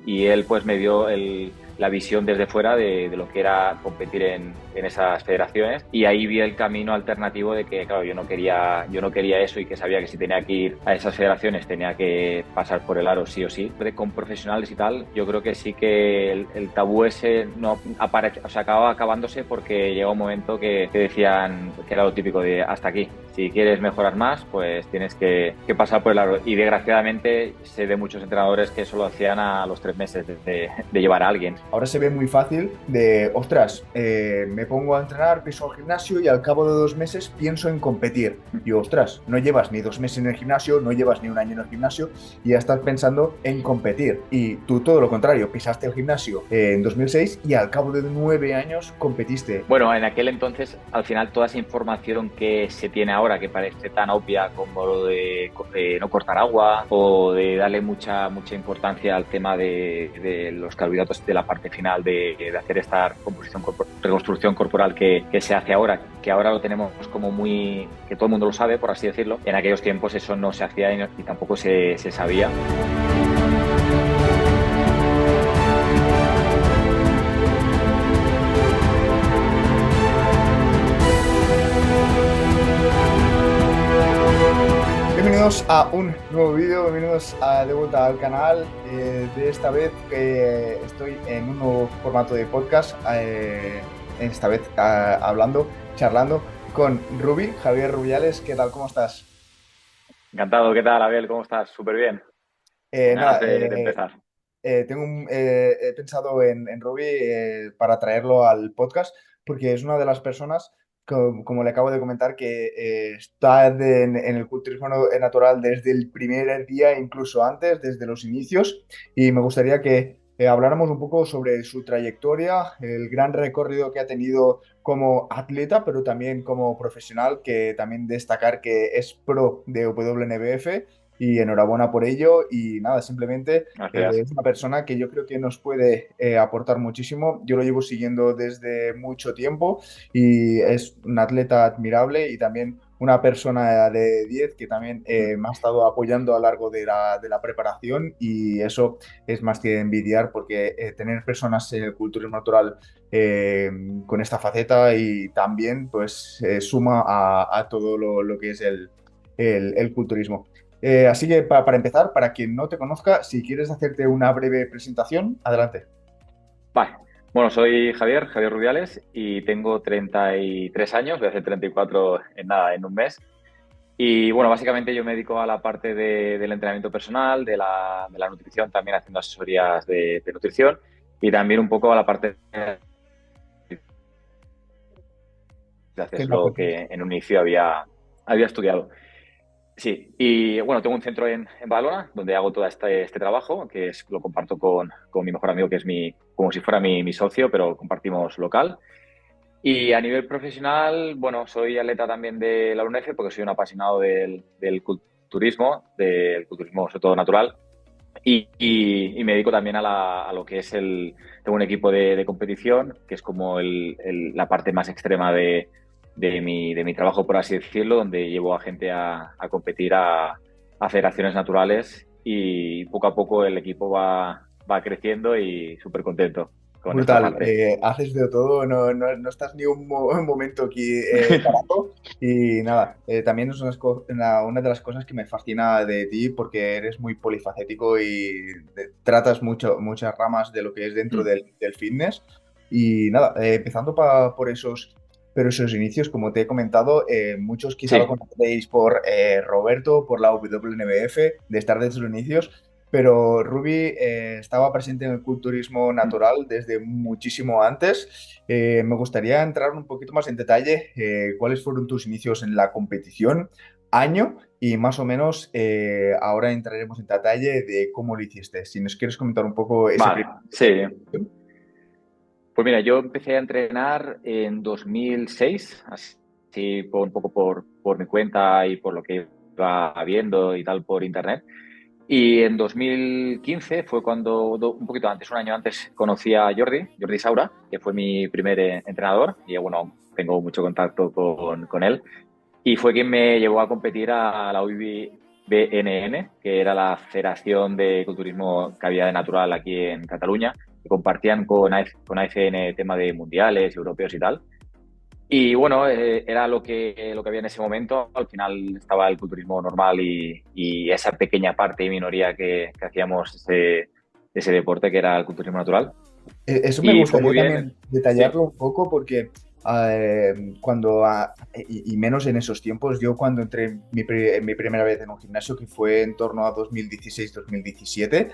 y él pues me dio la visión desde fuera de lo que era competir en esas federaciones, y ahí vi el camino alternativo de que, claro, yo no quería eso, y que sabía que si tenía que ir a esas federaciones tenía que pasar por el aro sí o sí. Con profesionales y tal, yo creo que sí que el tabú ese no aparece, o sea, acababa acabándose, porque llegó un momento que decían que era lo típico de hasta aquí. Si quieres mejorar más, pues tienes que pasar por el aro. Y desgraciadamente sé de muchos entrenadores que eso lo hacían a los 3 meses de llevar a alguien. Ahora se ve muy fácil de, ostras, me pongo a entrenar, piso al gimnasio y al cabo de 2 meses pienso en competir. Y ostras, no llevas ni 2 meses en el gimnasio, no llevas ni un año en el gimnasio y ya estás pensando en competir. Y tú todo lo contrario, pisaste el gimnasio en 2006 y al cabo de 9 años competiste. Bueno, en aquel entonces, al final, toda esa información que se tiene ahora, que parece tan obvia como lo de no cortar agua, o de darle mucha importancia al tema de los carbohidratos de la parte final de hacer esta reconstrucción corporal que se hace ahora, que ahora lo tenemos como muy, que todo el mundo lo sabe, por así decirlo. En aquellos tiempos eso no se hacía y tampoco se sabía. Bienvenidos a un nuevo vídeo, de vuelta al canal. De esta vez que estoy en un nuevo formato de podcast, esta vez charlando con Javier Rubiales. ¿Qué tal? ¿Cómo estás? Encantado, ¿qué tal, Abel? ¿Cómo estás? Súper bien. Con ganas Nada, de empezar. he pensado en Ruby para traerlo al podcast porque es una de las personas, como le acabo de comentar, que está en el culturismo natural desde el primer día, incluso antes, desde los inicios, y me gustaría que habláramos un poco sobre su trayectoria, el gran recorrido que ha tenido como atleta, pero también como profesional, que también destacar que es pro de WNBF y enhorabuena por ello. Y nada, simplemente Gracias. es una persona que yo creo que nos puede aportar muchísimo. Yo lo llevo siguiendo desde mucho tiempo y es un atleta admirable y también una persona de 10 que también me ha estado apoyando a lo largo de la preparación, y eso es más que envidiar porque tener personas en el culturismo natural eh, con esta faceta y también pues suma a todo lo que es el culturismo. Así que para empezar, para quien no te conozca, si quieres hacerte una breve presentación, adelante. Vale. Bueno, soy Javier Rubiales, y tengo 33 años, voy a hacer 34 en nada, en un mes. Y bueno, básicamente yo me dedico a la parte del entrenamiento personal, de la nutrición, también haciendo asesorías de nutrición, y también un poco a la parte de hacer Genial, lo perfecto. que en un inicio había estudiado. Sí, y bueno, tengo un centro en Badalona donde hago todo este trabajo, lo comparto con mi mejor amigo, que es como si fuera mi socio, pero compartimos local. Y a nivel profesional, bueno, soy atleta también de la UNEF, porque soy un apasionado del culturismo sobre todo natural, y me dedico también a lo que es tengo un equipo de competición, que es como la parte más extrema de mi trabajo, por así decirlo, donde llevo a gente a competir a federaciones naturales, y poco a poco el equipo va creciendo, y súper contento con esta Brutal. parte. Haces de todo, no estás ni un momento aquí parado. Y nada, también es una de las cosas que me fascina de ti porque eres muy polifacético y tratas muchas ramas de lo que es dentro del fitness. Y nada, empezando por esos inicios, como te he comentado, muchos quizá lo Sí. conocéis por Roberto, por la WNBF, de estar desde los inicios. Pero Ruby estaba presente en el culturismo natural desde muchísimo antes. Me gustaría entrar un poquito más en detalle. ¿Cuáles fueron tus inicios en la competición? Año y más o menos ahora entraremos en detalle de cómo lo hiciste. Si nos quieres comentar un poco ese Vale, primer sí. año. Pues mira, yo empecé a entrenar en 2006, así un poco por mi cuenta y por lo que iba viendo y tal por internet. Y en 2015 fue cuando, un poquito antes, un año antes, conocí a Jordi Saura, que fue mi primer entrenador, y bueno, tengo mucho contacto con él. Y fue quien me llevó a competir a la UIB BNN, que era la Federación de Culturismo que había de natural aquí en Cataluña, que compartían con AFN tema de mundiales, europeos y tal. Y bueno, era lo que había en ese momento. Al final estaba el culturismo normal y esa pequeña parte y minoría que hacíamos ese deporte que era el culturismo natural. Eso me Y fue gustaría muy bien. también Sí, detallarlo un poco porque y menos en esos tiempos, yo cuando entré mi primera vez en un gimnasio, que fue en torno a 2016-2017,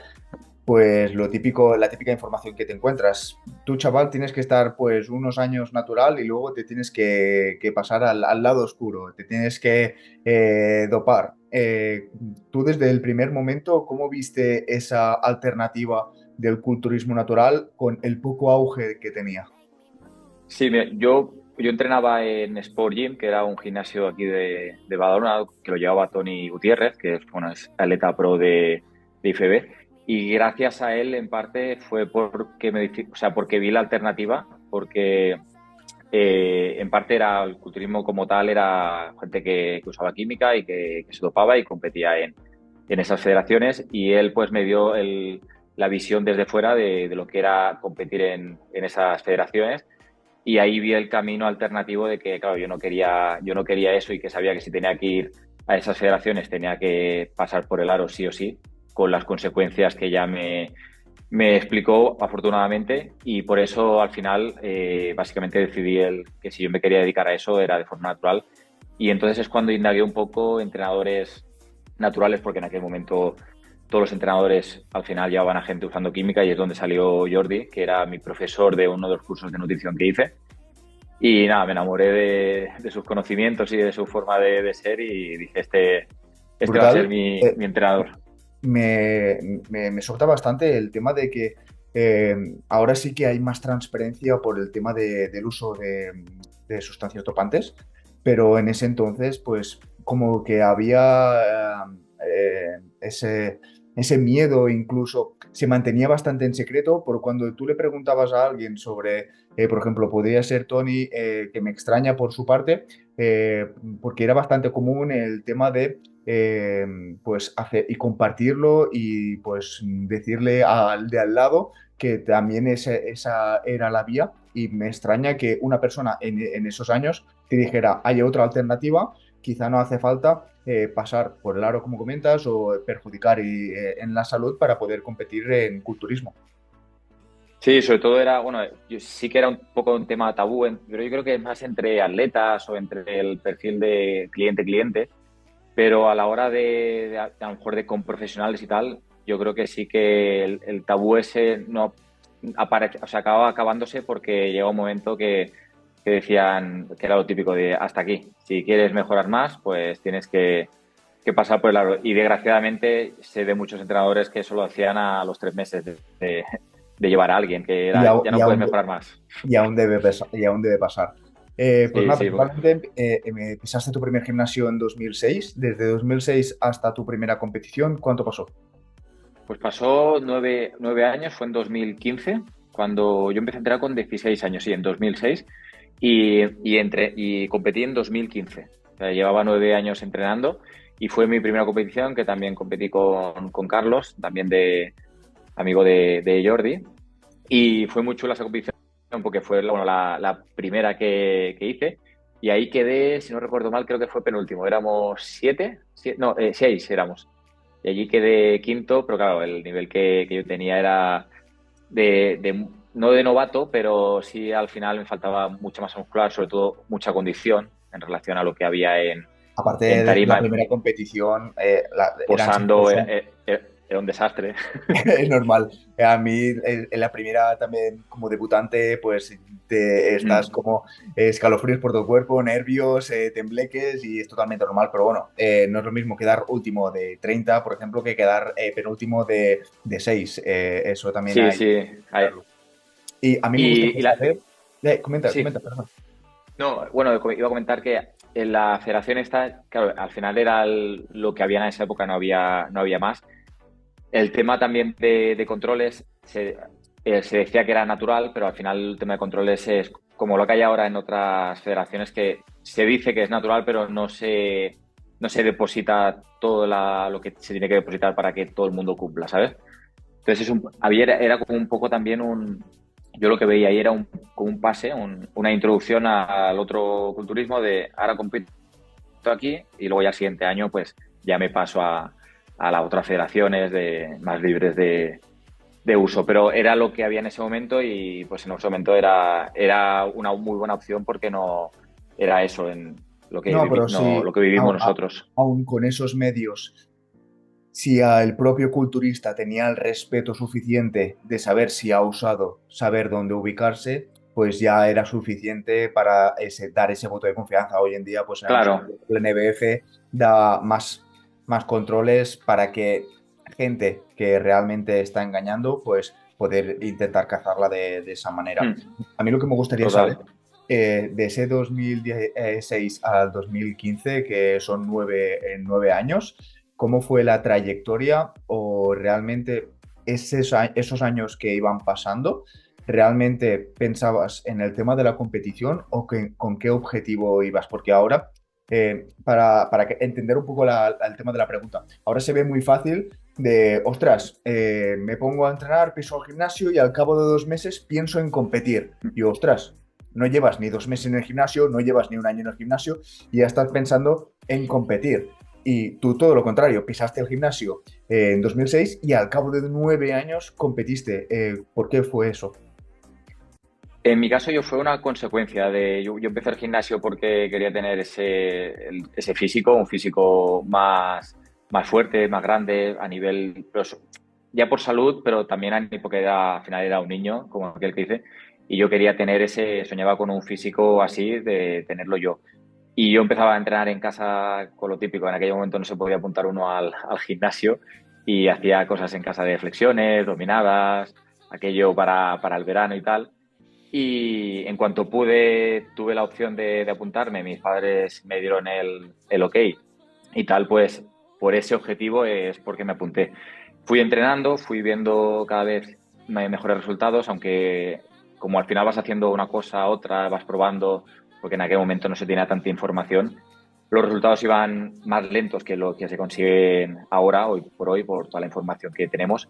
pues lo típico, la típica información que te encuentras. Tú, chaval, tienes que estar pues unos años natural y luego te tienes que pasar al lado oscuro, te tienes que dopar. Tú desde el primer momento, ¿cómo viste esa alternativa del culturismo natural con el poco auge que tenía? sí, mira, yo entrenaba en Sport Gym, que era un gimnasio aquí de Badalona, que lo llevaba Tony Gutiérrez, que es, bueno, es atleta pro de IFB. Y gracias a él, en parte, fue porque o sea, porque vi la alternativa, porque en parte era el culturismo como tal, era gente que usaba química y que se dopaba y competía en esas federaciones. Y él pues me dio la visión desde fuera de lo que era competir en esas federaciones, y ahí vi el camino alternativo de que, claro, yo no quería eso y que sabía que si tenía que ir a esas federaciones tenía que pasar por el aro sí o sí, con las consecuencias que ya me explicó afortunadamente, y por eso al final básicamente decidí que si yo me quería dedicar a eso era de forma natural. Y entonces es cuando indagué un poco entrenadores naturales, porque en aquel momento todos los entrenadores al final llevaban a gente usando química, y es donde salió Jordi, que era mi profesor de uno de los cursos de nutrición que hice. Y nada, me enamoré de sus conocimientos y de su forma de ser, y dije, este va a ser Brutal. mi entrenador. Me sobta bastante el tema de que ahora sí que hay más transparencia por el tema del uso de sustancias dopantes, pero en ese entonces, pues como que había ese miedo, incluso se mantenía bastante en secreto, por cuando tú le preguntabas a alguien sobre, por ejemplo, podría ser Tony, que me extraña por su parte, eh, porque era bastante común el tema de eh, pues hacer y compartirlo y pues decirle al de al lado que también esa era la vía, y me extraña que una persona en esos años te dijera hay otra alternativa, quizá no hace falta pasar por el aro como comentas o perjudicar en la salud para poder competir en culturismo. Sí, sobre todo era, bueno, yo sí que era un poco un tema tabú, pero yo creo que es más entre atletas o entre el perfil de cliente-cliente, pero a la hora a lo mejor de con profesionales y tal, yo creo que sí que el tabú ese no aparece, o sea, acababa acabándose, porque llega un momento que decían que era lo típico de hasta aquí. Si quieres mejorar más, pues tienes que pasar por el aro. Y desgraciadamente sé de muchos entrenadores que eso lo hacían a los 3 meses de llevar a alguien, que Y, era, ya no puedes mejorar más. y aún debe pasar. Pues Sí, nada, sí. principalmente empezaste tu primer gimnasio en 2006. Desde 2006 hasta tu primera competición, ¿cuánto pasó? Pues pasó 9 años, fue en 2015, cuando yo empecé a entrenar con 16 años, sí, en 2006, y competí en 2015. O sea, llevaba 9 años entrenando, y fue mi primera competición, que también competí con Carlos, también amigo de Jordi. Y fue muy chula esa competición, porque fue bueno, la primera que hice. Y ahí quedé, si no recuerdo mal, creo que fue penúltimo. Éramos no, 6 éramos. Y allí quedé quinto, pero claro, el nivel que yo tenía era no de novato, pero sí al final me faltaba mucha masa muscular, sobre todo mucha condición en relación a lo que había Aparte en de la tarima. primera competición, eran seis Posando personas. era un desastre. Es normal. A mí en la primera también como debutante pues te estás Mm. como escalofríos por todo el cuerpo, nervios, tembleques y es totalmente normal, pero bueno, no es lo mismo quedar último de 30 por ejemplo, que quedar penúltimo de 6. Eso también Sí, hay sí. que considerarlo. Y a mí me gustaría Y saber... comenta, sí, comenta, perdón. no, bueno, iba a comentar que en la federación esta, claro, al final era lo que había en esa época, no había más. El tema también de controles se decía que era natural, pero al final el tema de controles es como lo que hay ahora en otras federaciones, que se dice que es natural, pero no se deposita todo lo que se tiene que depositar para que todo el mundo cumpla, ¿sabes? Entonces era como un poco también yo lo que veía ahí era como un pase, una introducción al otro culturismo de ahora compito aquí y luego ya el siguiente año pues ya me paso a las otras federaciones más libres de uso, pero era lo que había en ese momento y pues en ese momento era una muy buena opción porque no era eso en No, pero no, si lo que vivimos nosotros. aún con esos medios, si el propio culturista tenía el respeto suficiente de saber si ha usado, saber dónde ubicarse, pues ya era suficiente para dar ese voto de confianza. Hoy en día, pues sabemos que Claro, el NBF da más controles para que gente que realmente está engañando, pues poder intentar cazarla de esa manera. A mí lo que me gustaría saber, total. de ese 2016 al 2015, que son 9 años, ¿cómo fue la trayectoria o realmente esos años que iban pasando, realmente pensabas en el tema de la competición o con qué objetivo ibas? Porque ahora, para entender un poco el tema de la pregunta, ahora se ve muy fácil de, ostras, me pongo a entrenar, piso al gimnasio y al cabo de 2 meses pienso en competir. Y ostras, no llevas ni 2 meses en el gimnasio, no llevas ni un año en el gimnasio y ya estás pensando en competir. Y tú todo lo contrario, pisaste el gimnasio en 2006 y al cabo de 9 años competiste. ¿Por qué fue eso? En mi caso yo fue una consecuencia yo empecé el gimnasio porque quería tener ese físico, un físico más fuerte, más grande a nivel, ya por salud, pero también porque al final era un niño, como aquel que dice, y yo quería soñaba con un físico así, de tenerlo yo. Y yo empezaba a entrenar en casa con lo típico, en aquel momento no se podía apuntar uno al gimnasio y hacía cosas en casa de flexiones, dominadas, aquello para el verano y tal. Y en cuanto tuve la opción de apuntarme, mis padres me dieron el ok y tal, pues por ese objetivo es porque me apunté. Fui entrenando, fui viendo cada vez mejores resultados, aunque como al final vas haciendo una cosa, otra, vas probando, porque en aquel momento no se tenía tanta información, los resultados iban más lentos que lo que se consiguen ahora, hoy por hoy, por toda la información que tenemos.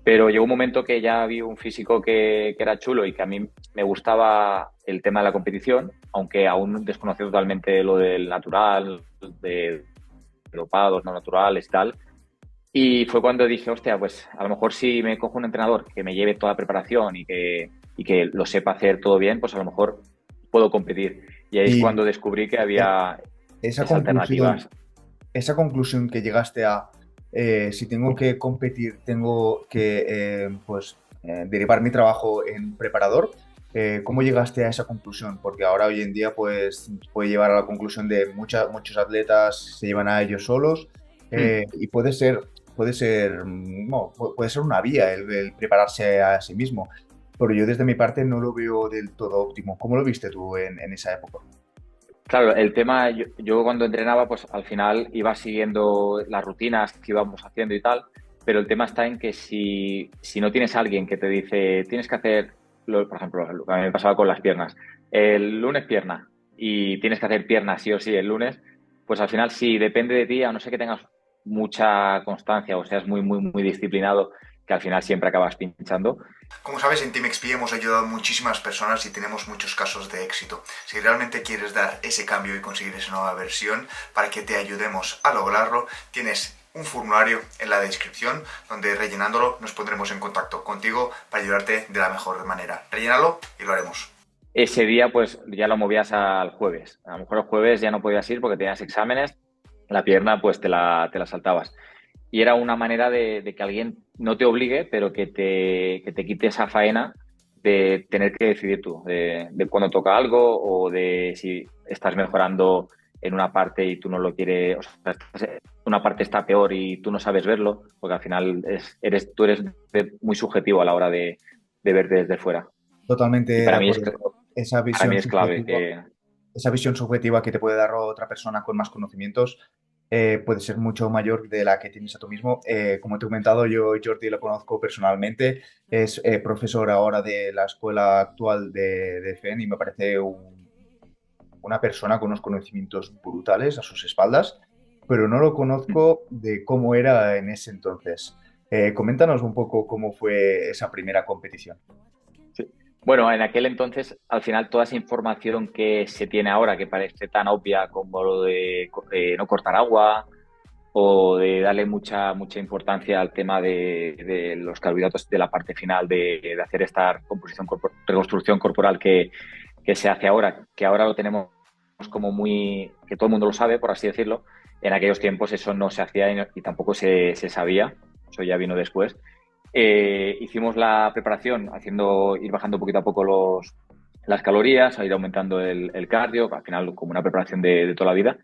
Pero llegó un momento que ya vi un físico que era chulo y que a mí me gustaba el tema de la competición, aunque aún desconocía totalmente lo del natural, de dopados, no naturales y tal. Y fue cuando dije, hostia, pues a lo mejor si me cojo un entrenador que me lleve toda la preparación y que lo sepa hacer todo bien, pues a lo mejor puedo competir. Y ahí es Y cuando descubrí que eh, había esa esas conclusión, alternativas. esa conclusión que llegaste a, si tengo que competir, tengo que pues, derivar mi trabajo en preparador. ¿Cómo llegaste a esa conclusión? Porque ahora hoy en día pues puede llevar a la conclusión de muchos atletas se llevan a ellos solos, y puede ser una vía el prepararse a sí mismo. Pero yo desde mi parte no lo veo del todo óptimo. ¿Cómo lo viste tú en esa época? Claro, el tema, yo cuando entrenaba, pues al final iba siguiendo las rutinas que íbamos haciendo y tal, pero el tema está en que si no tienes a alguien que te dice, tienes que hacer, por ejemplo, lo que a mí me pasaba con las piernas, el lunes pierna y tienes que hacer pierna sí o sí el lunes, pues al final si depende de ti, a no ser que tengas mucha constancia o seas muy, muy, muy disciplinado, que al final siempre acabas pinchando. Como sabes, en Team XP hemos ayudado a muchísimas personas y tenemos muchos casos de éxito. Si realmente quieres dar ese cambio y conseguir esa nueva versión para que te ayudemos a lograrlo, tienes un formulario en la descripción donde rellenándolo nos pondremos en contacto contigo para ayudarte de la mejor manera. Rellénalo y lo haremos. Ese día pues ya lo movías al jueves. A lo mejor el jueves ya no podías ir porque tenías exámenes, la pierna pues te la saltabas. Y era una manera de que alguien no te obligue, pero que te quite esa faena de tener que decidir tú, de cuándo toca algo o de si estás mejorando en una parte y tú no lo quieres, o sea, una parte está peor y tú no sabes verlo, porque al final tú eres muy subjetivo a la hora de verte desde fuera. Totalmente Y de acuerdo. Esa para mí visión es clave subjetiva, que, esa visión subjetiva que te puede dar otra persona con más conocimientos, puede ser mucho mayor de la que tienes a tú mismo. Como te he comentado, yo Jordi lo conozco personalmente, es profesor ahora de la escuela actual de FEN y me parece una persona con unos conocimientos brutales a sus espaldas. pero no lo conozco de cómo era en ese entonces. Coméntanos un poco cómo fue esa primera competición. Sí. Bueno, en aquel entonces, al final, toda esa información que se tiene ahora, que parece tan obvia como lo de no cortar agua o de darle mucha importancia al tema de los carbohidratos de la parte final de hacer esta reconstrucción corporal que se hace ahora, que ahora lo tenemos como muy, que todo el mundo lo sabe, por así decirlo. En aquellos tiempos eso no se hacía y tampoco se sabía, eso ya vino después. Hicimos la preparación ir bajando poquito a poco las calorías, a ir aumentando el cardio, al final como una preparación de toda la vida.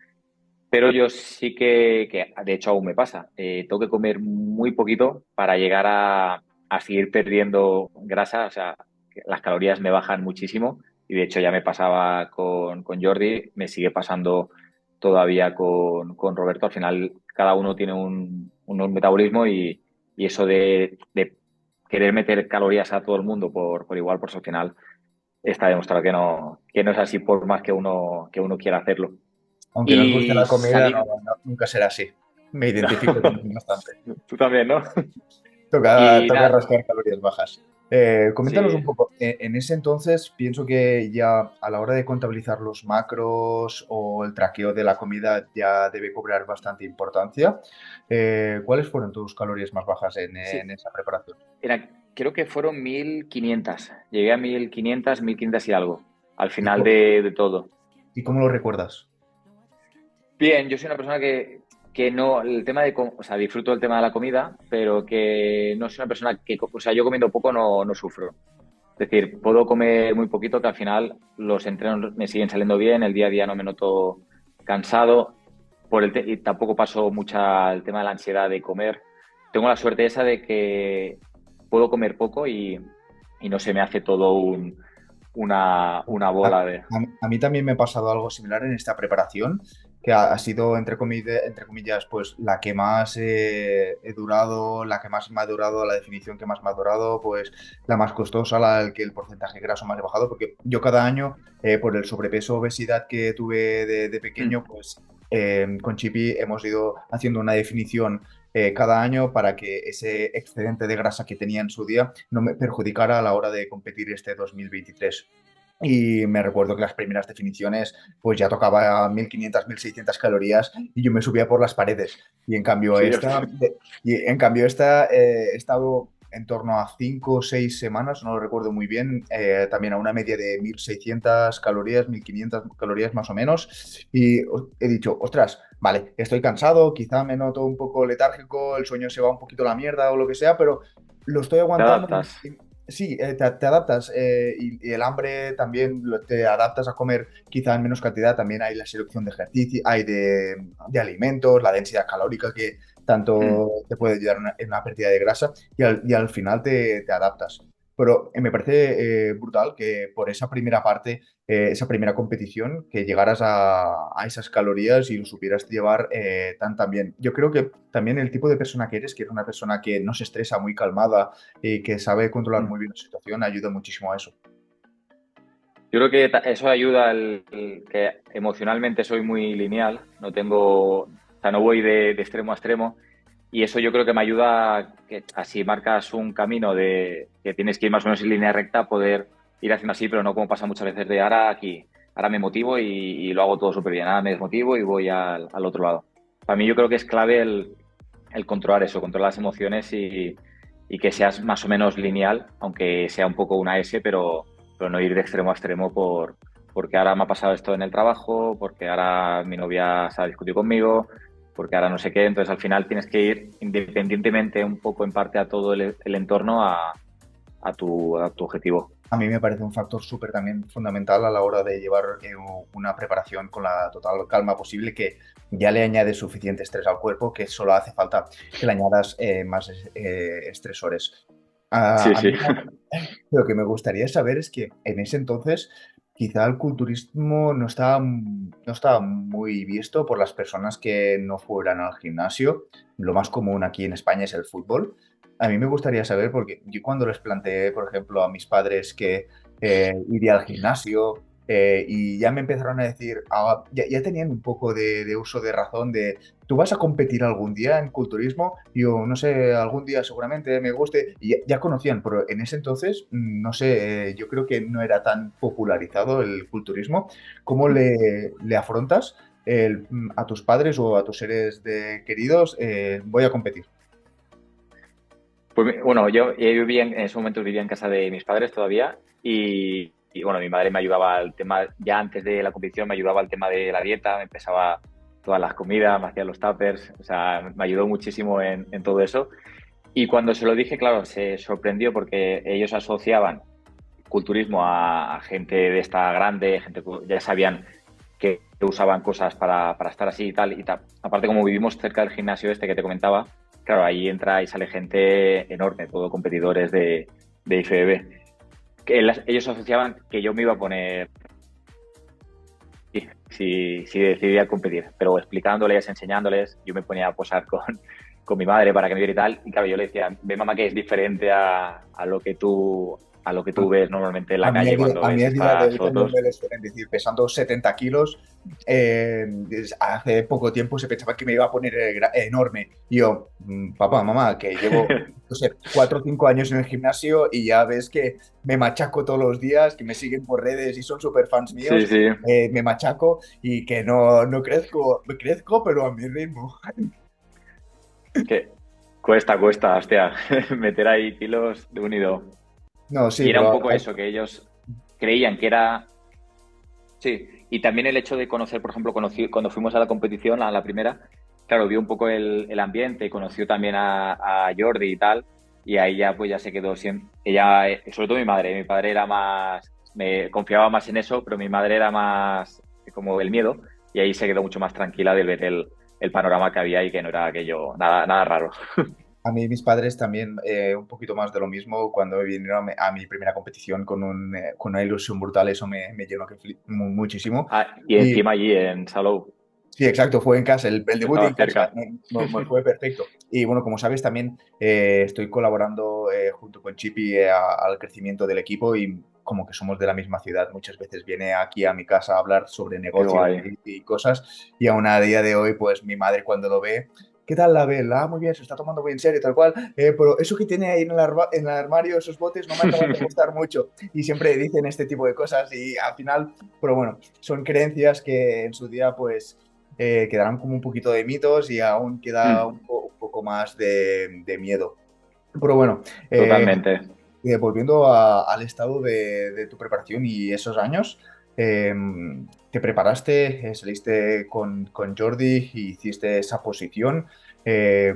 Pero yo sí que de hecho aún me pasa, tengo que comer muy poquito para llegar a seguir perdiendo grasa, o sea, que las calorías me bajan muchísimo y de hecho ya me pasaba con Jordi, me sigue pasando todavía con Roberto. Al final cada uno tiene un metabolismo y eso de querer meter calorías a todo el mundo por igual, pues al final está demostrado que no es así por más que uno quiera hacerlo. Aunque nos guste Y la comida, salir. nunca será así. Me No, identifico también bastante. tú también, ¿no? Toca, Y toca nada, rascar calorías bajas. Coméntanos un sí, poco, en ese entonces pienso que ya a la hora de contabilizar los macros o el traqueo de la comida ya debe cobrar bastante importancia. ¿Cuáles fueron tus calorías más bajas en sí. esa preparación? Creo que fueron 1.500. Llegué a 1.500 y algo, al ¿Y, final de todo. y cómo lo recuerdas? Bien, yo soy una persona que no, el tema o sea, disfruto del tema de la comida, pero que no soy una persona o sea, yo comiendo poco no sufro. Es decir, puedo comer muy poquito, que al final los entrenos me siguen saliendo bien, el día a día no me noto cansado, y tampoco paso mucha el tema de la ansiedad de comer. Tengo la suerte esa de que puedo comer poco y no se me hace todo una A, bola de... a mí también me ha pasado algo similar en esta preparación, que ha sido, entre comillas, pues la que más he durado, la que más me ha durado, la definición que más me ha durado, pues la más costosa, la que el porcentaje graso más he bajado, porque yo cada año, por el sobrepeso, obesidad que tuve de pequeño, Mm. pues con Chipi hemos ido haciendo una definición cada año para que ese excedente de grasa que tenía en su día no me perjudicara a la hora de competir este 2023. Y me recuerdo que las primeras definiciones, pues ya tocaba 1500, 1600 calorías y yo me subía por las paredes. Y en cambio Sí, esta he estado en torno a 5 o 6 semanas, no lo recuerdo muy bien, también a una media de 1600 calorías, 1500 calorías más o menos. Y he dicho, ostras, vale, estoy cansado, quizá me noto un poco letárgico, el sueño se va un poquito a la mierda o lo que sea, pero lo estoy te aguantando. adaptas. Sí, te adaptas y el hambre también te adaptas a comer quizá en menos cantidad. También hay la selección de ejercicio, hay de alimentos, la densidad calórica que tanto Mm. te puede ayudar en una pérdida de grasa y al final te adaptas. Pero me parece brutal que por esa primera parte, esa primera competición, que llegaras a esas calorías y lo supieras llevar tan bien. Yo creo que también el tipo de persona que eres, que eres una persona que no se estresa, muy calmada y que sabe controlar Mm. muy bien la situación, ayuda muchísimo a eso. Yo creo que eso ayuda que emocionalmente soy muy lineal, o sea, no voy de extremo a extremo. Y eso yo creo que me ayuda a que así marcas un camino de que tienes que ir más o menos en línea recta, poder ir haciendo así, pero no como pasa muchas veces de ahora aquí, ahora me motivo y lo hago todo súper bien, ahora me desmotivo y voy al otro lado. Para mí yo creo que es clave el controlar eso, controlar las emociones y que seas más o menos lineal, aunque sea un poco una S, pero no ir de extremo a extremo porque ahora me ha pasado esto en el trabajo, porque ahora mi novia se ha discutido conmigo, porque ahora no sé qué. Entonces al final tienes que ir independientemente un poco en parte a todo el entorno a tu objetivo. A mí me parece un factor súper también fundamental a la hora de llevar una preparación con la total calma posible, que ya le añade suficiente estrés al cuerpo, que solo hace falta que le añadas más estresores. Sí, A sí. mí lo que me gustaría saber es que en ese entonces quizá el culturismo no estaba muy visto por las personas que no fueran al gimnasio. Lo más común aquí en España es el fútbol. A mí me gustaría saber, porque yo cuando les planteé, por ejemplo, a mis padres que iría al gimnasio, y ya me empezaron a decir, ya tenían un poco de uso de razón de, ¿tú vas a competir algún día en culturismo? Y yo, no sé, algún día seguramente me guste. Y ya conocían, pero en ese entonces, no sé, yo creo que no era tan popularizado el culturismo. ¿Cómo le afrontas a tus padres o a tus seres queridos? Voy a competir. Pues bueno, yo vivía en ese momento vivía en casa de mis padres todavía bueno, mi madre me ayudaba al tema, ya antes de la competición me ayudaba al tema de la dieta, me pesaba todas las comidas, me hacía los tuppers, o sea, me ayudó muchísimo en todo eso. Y cuando se lo dije, claro, se sorprendió porque ellos asociaban culturismo a gente de esta grande, gente que ya sabían que usaban cosas para estar así y tal. Aparte, como vivimos cerca del gimnasio este que te comentaba, claro, ahí entra y sale gente enorme, todo competidores de IFBB. Ellos asociaban que yo me iba a poner si decidía competir, pero explicándoles, enseñándoles, yo me ponía a posar con mi madre para que me viera y tal, y claro, yo le decía, ve mamá que es diferente a lo que tú ves normalmente en la calle cuando A mí ves a día de estas hoy también fotos. me lo suelen decir, pesando 70 kilos, hace poco tiempo se pensaba que me iba a poner enorme. Y yo, papá, mamá, que llevo, no sé, 4 o 5 años en el gimnasio y ya ves que me machaco todos los días, que me siguen por redes y son súper fans Sí, míos, sí, me machaco y que no crezco, crezco, pero a mi ritmo. que cuesta, hostia, meter ahí kilos de unido. No, sí, Y era un pero poco eso, que ellos creían que era. Sí, y también el hecho de conocer, por ejemplo, cuando fuimos a la competición, a la primera, claro, vio un poco el ambiente, conoció también a Jordi y tal, y ahí ya pues ya se quedó siempre, ella, sobre todo mi padre era más, me confiaba más en eso, pero mi madre era más como el miedo, y ahí se quedó mucho más tranquila de ver el panorama que había y que no era aquello, nada raro. a mí mis padres también un poquito más de lo mismo cuando me vinieron a mi primera competición con una ilusión brutal, eso me llenó muchísimo. Ah, y Y encima allí en Salou, sí, exacto, fue en casa, el que debut estaba en casa, cerca. me fue perfecto. Y bueno, como sabes, también estoy colaborando junto con Chipi al crecimiento del equipo y como que somos de la misma ciudad, muchas veces viene aquí a mi casa a hablar sobre Qué negocios guay. y cosas y aún a día de hoy, pues mi madre cuando lo ve, ¿qué tal la ve? Muy bien, se está tomando muy en serio, tal cual, pero eso que tiene ahí en el armario, esos botes, no me acaban de gustar mucho. Y siempre dicen este tipo de cosas y al final, pero bueno, son creencias que en su día, pues quedarán como un poquito de mitos y aún queda Mm, un poco más de miedo. Pero bueno, eh, totalmente. volviendo al estado de tu preparación y esos años, eh, te preparaste, saliste con Jordi y hiciste esa posición.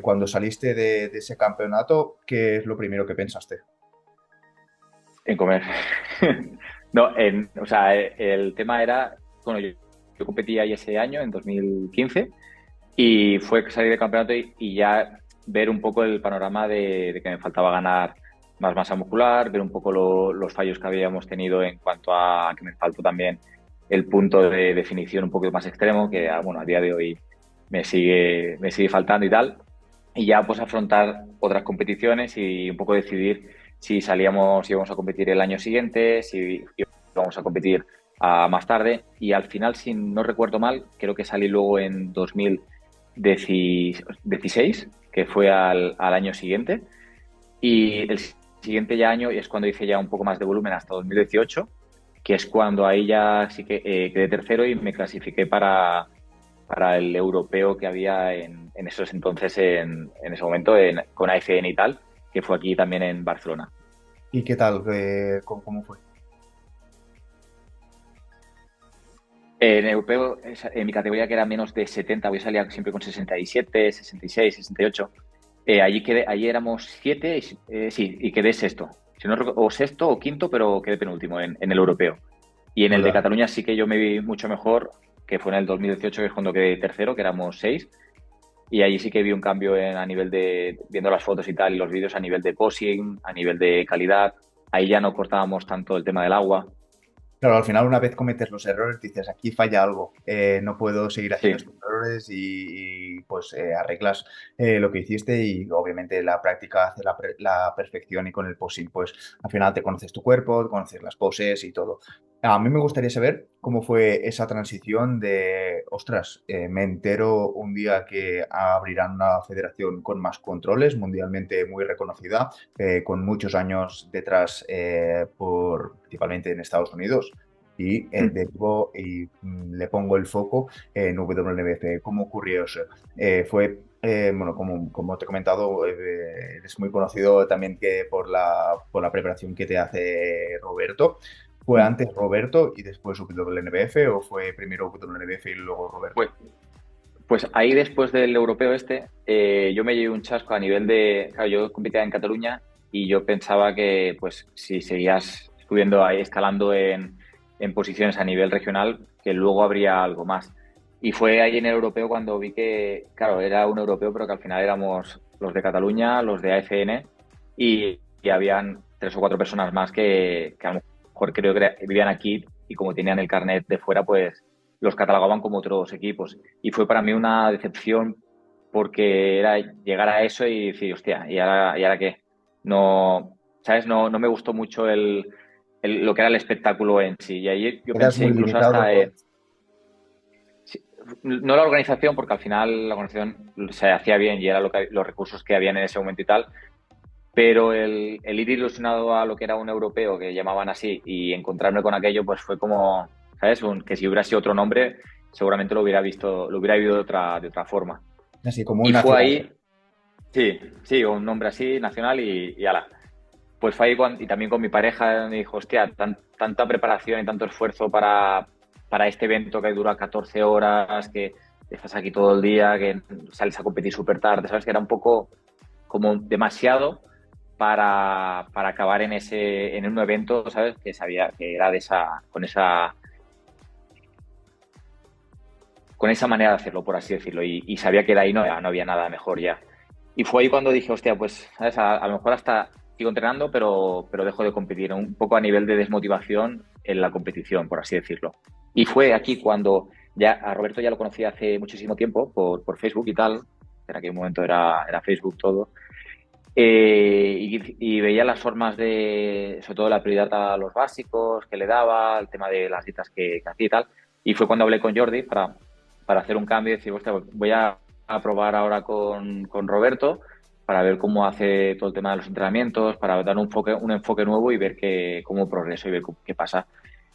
Cuando saliste de ese campeonato, ¿qué es lo primero que pensaste? En comer. No, o sea, el tema era, bueno, yo competí ahí ese año, en 2015, y fue salir de campeonato y ya ver un poco el panorama de que me faltaba ganar más masa muscular, ver un poco los fallos que habíamos tenido en cuanto a que me faltó también el punto de definición un poquito más extremo, que bueno, a día de hoy me sigue faltando y tal. Y ya pues afrontar otras competiciones y un poco decidir si íbamos a competir el año siguiente, si íbamos a competir más tarde. Y al final, si no recuerdo mal, creo que salí luego en 2016, que fue al año siguiente. Y el siguiente ya año es cuando hice ya un poco más de volumen hasta 2018, que es cuando ahí ya sí que quedé tercero y me clasifiqué para el europeo que había en esos entonces, en ese momento, con AFN y tal, que fue aquí también en Barcelona. ¿Y qué tal? ¿Cómo fue? En europeo, en mi categoría que era menos de 70, yo salía siempre con 67, 66, 68. Allí éramos 7, sí, y quedé sexto. Si no, o sexto o quinto, pero quedé penúltimo en el europeo. Y en el de Hola. Cataluña sí que yo me vi mucho mejor, que fue en el 2018, que es cuando quedé tercero, que éramos 6. Y allí sí que vi un cambio a nivel viendo las fotos y tal, y los vídeos a nivel de posing, a nivel de calidad. Ahí ya no cortábamos tanto el tema del agua. Claro, al final una vez cometes los errores dices, aquí falla algo, no puedo seguir haciendo Sí, estos errores pues arreglas lo que hiciste y obviamente la práctica hace la perfección y con el posing pues al final te conoces tu cuerpo, conoces las poses y todo. A mí me gustaría saber cómo fue esa transición de, ostras, me entero un día que abrirán una federación con más controles, mundialmente muy reconocida, con muchos años detrás, principalmente en Estados Unidos, y derivo y le pongo el foco en WNBF. ¿Cómo ocurrió eso? Bueno, como te he comentado, eres muy conocido también que por la preparación que te hace Roberto. ¿Fue antes Roberto y después WNBF o fue primero WNBF y luego Roberto? Pues, pues ahí después del europeo yo me llevé un chasco a nivel de, claro, yo competía en Cataluña y yo pensaba que pues si seguías subiendo ahí, escalando en posiciones a nivel regional, que luego habría algo más. Y fue ahí en el europeo cuando vi que, claro, era un europeo, pero que al final éramos los de Cataluña, los de AFN y habían tres o cuatro personas más que a lo mejor creo que vivían aquí y como tenían el carnet de fuera, pues los catalogaban como otros equipos. Y fue para mí una decepción porque era llegar a eso y decir, hostia, y ahora qué? No, ¿sabes? No me gustó mucho lo que era el espectáculo en sí. Y ahí yo Quedas pensé muy incluso limitado hasta por... no la organización, porque al final la organización se hacía bien y era los recursos que habían en ese momento y tal, pero el ir ilusionado a lo que era un europeo, que llamaban así, y encontrarme con aquello, pues fue como, ¿sabes? Que si hubiera sido otro nombre, seguramente lo hubiera visto, lo hubiera vivido de otra forma. Así como un Y fue nacional. ahí, sí, sí, un nombre así, nacional y ala. Pues fue ahí cuando, y también con mi pareja me dijo, hostia, tanta preparación y tanto esfuerzo para este evento que dura 14 horas, que estás aquí todo el día, que sales a competir súper tarde, ¿sabes? Que era un poco como demasiado para acabar en un evento, ¿sabes? Que sabía que era con esa manera de hacerlo, por así decirlo, y sabía que de ahí no había nada mejor ya. Y fue ahí cuando dije, hostia, pues, ¿sabes? A lo mejor hasta sigo entrenando, pero dejo de competir, un poco a nivel de desmotivación en la competición, por así decirlo. Y fue aquí cuando ya a Roberto ya lo conocí hace muchísimo tiempo por Facebook y tal, en aquel momento era Facebook todo, y veía las formas de, sobre todo la prioridad a los básicos que le daba, el tema de las dietas que hacía y tal. Y fue cuando hablé con Jordi para hacer un cambio y decir, hostia, pues voy a probar ahora con Roberto para ver cómo hace todo el tema de los entrenamientos, para dar un enfoque nuevo y ver cómo progreso y ver qué pasa.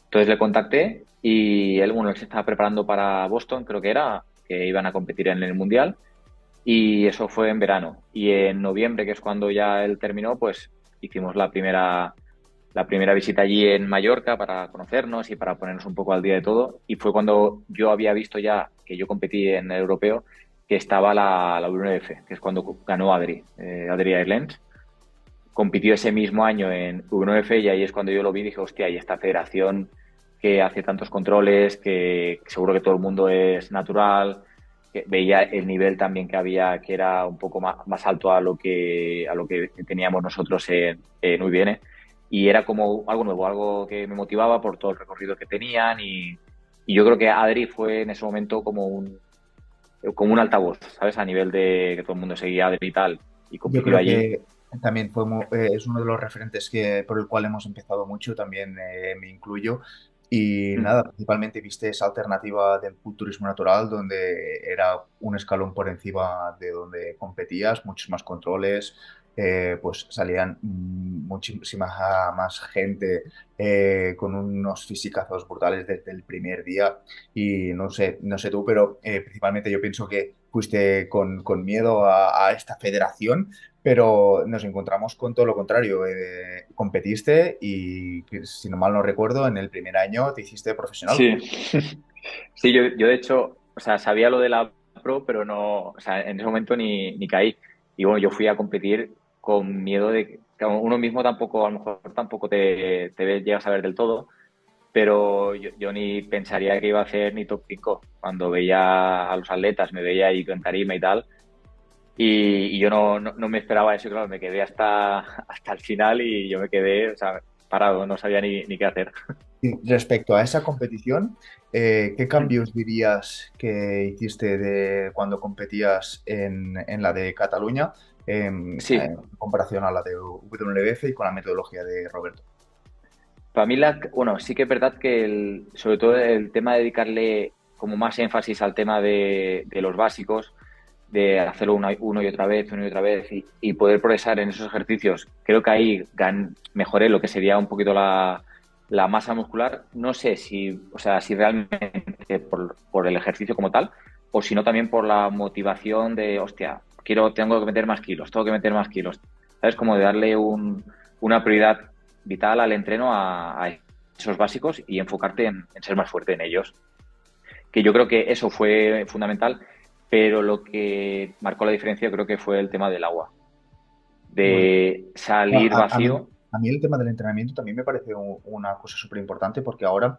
Entonces le contacté y él, bueno, él se estaba preparando para Boston, creo que era, que iban a competir en el Mundial y eso fue en verano. Y en noviembre, que es cuando ya él terminó, pues hicimos la primera visita allí en Mallorca para conocernos y para ponernos un poco al día de todo. Y fue cuando yo había visto ya que yo competí en el europeo, que estaba la WNF, que es cuando ganó Adri Airlines. Compitió ese mismo año en WNF y ahí es cuando yo lo vi y dije, hostia, y esta federación que hace tantos controles, que seguro que todo el mundo es natural, que veía el nivel también que había, que era un poco más alto a lo que teníamos nosotros en UIBN. Y era como algo nuevo, algo que me motivaba por todo el recorrido que tenían y yo creo que Adri fue en ese momento como un altavoz, ¿sabes? A nivel de que todo el mundo seguía a Adri y tal y Yo compitió creo allí. que también es uno de los referentes por el cual hemos empezado mucho, también me incluyo. Y Mm. nada, principalmente viste esa alternativa del culturismo natural, donde era un escalón por encima de donde competías, muchos más controles, pues salían muchísima más gente con unos fisicazos brutales desde el primer día. Y no sé tú, pero principalmente yo pienso que fuiste con miedo a esta federación, pero nos encontramos con todo lo contrario. Competiste y, si no mal no recuerdo, en el primer año te hiciste profesional. Sí, sí, yo de hecho, o sea, sabía lo de la Pro, pero no, o sea, en ese momento ni caí. Y bueno, yo fui a competir con miedo de que uno mismo tampoco, a lo mejor tampoco llegas a ver del todo, pero yo ni pensaría que iba a hacer ni top 5 cuando veía a los atletas, me veía ahí en tarima y tal, y yo no me esperaba eso, y claro, me quedé hasta el final y yo me quedé, o sea, parado, no sabía ni qué hacer. Y respecto a esa competición, ¿qué cambios dirías que hiciste de cuando competías en la de Cataluña Sí, en comparación a la de WNBF y con la metodología de Roberto? Para mí, bueno, sí que es verdad que sobre todo el tema de dedicarle como más énfasis al tema de los básicos, de hacerlo una y otra vez y poder progresar en esos ejercicios, creo que ahí mejoré lo que sería un poquito la masa muscular. No sé si, o sea, si realmente por el ejercicio como tal, o si no también por la motivación de, hostia, tengo que meter más kilos, tengo que meter más kilos. ¿Sabes? Como de darle una prioridad vital al entreno a esos básicos y enfocarte en ser más fuerte en ellos. Que yo creo que eso fue fundamental, pero lo que marcó la diferencia creo que fue el tema del agua, Bueno, de salir vacío. a mí el tema del entrenamiento también me parece una cosa súper importante porque ahora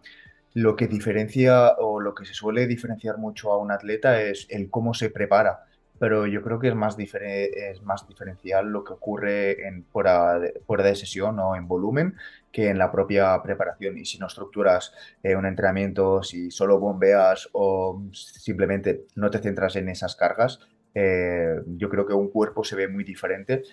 lo que diferencia o lo que se suele diferenciar mucho a un atleta es el cómo se prepara, pero yo creo que es más diferencial lo que ocurre fuera de sesión o en volumen que en la propia preparación. Y si no estructuras un entrenamiento, si solo bombeas o simplemente no te centras en esas cargas, yo creo que un cuerpo se ve muy diferente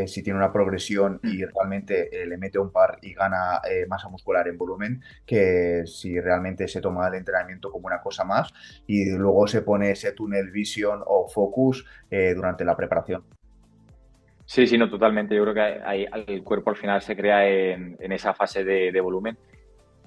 si tiene una progresión y realmente le mete un par y gana masa muscular en volumen que si realmente se toma el entrenamiento como una cosa más y luego se pone ese tunnel vision o focus durante la preparación. Sí, sí, no, totalmente. Yo creo que el cuerpo al final se crea en esa fase de volumen.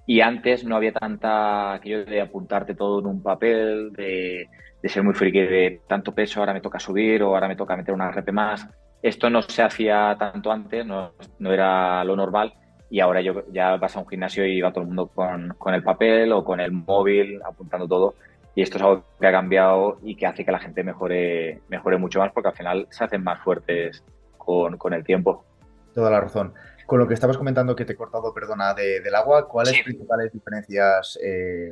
Y antes no había tanta aquello de apuntarte todo en un papel, de ser muy friki de tanto peso, ahora me toca subir o ahora me toca meter una RP más. Esto no se hacía tanto antes, no era lo normal. Y ahora yo ya vas a un gimnasio y va todo el mundo con el papel o con el móvil apuntando todo. Y esto es algo que ha cambiado y que hace que la gente mejore mucho más porque al final se hacen más fuertes con el tiempo. Toda la razón. Con lo que estabas comentando que te he cortado, perdona, del agua, ¿cuáles Sí. principales diferencias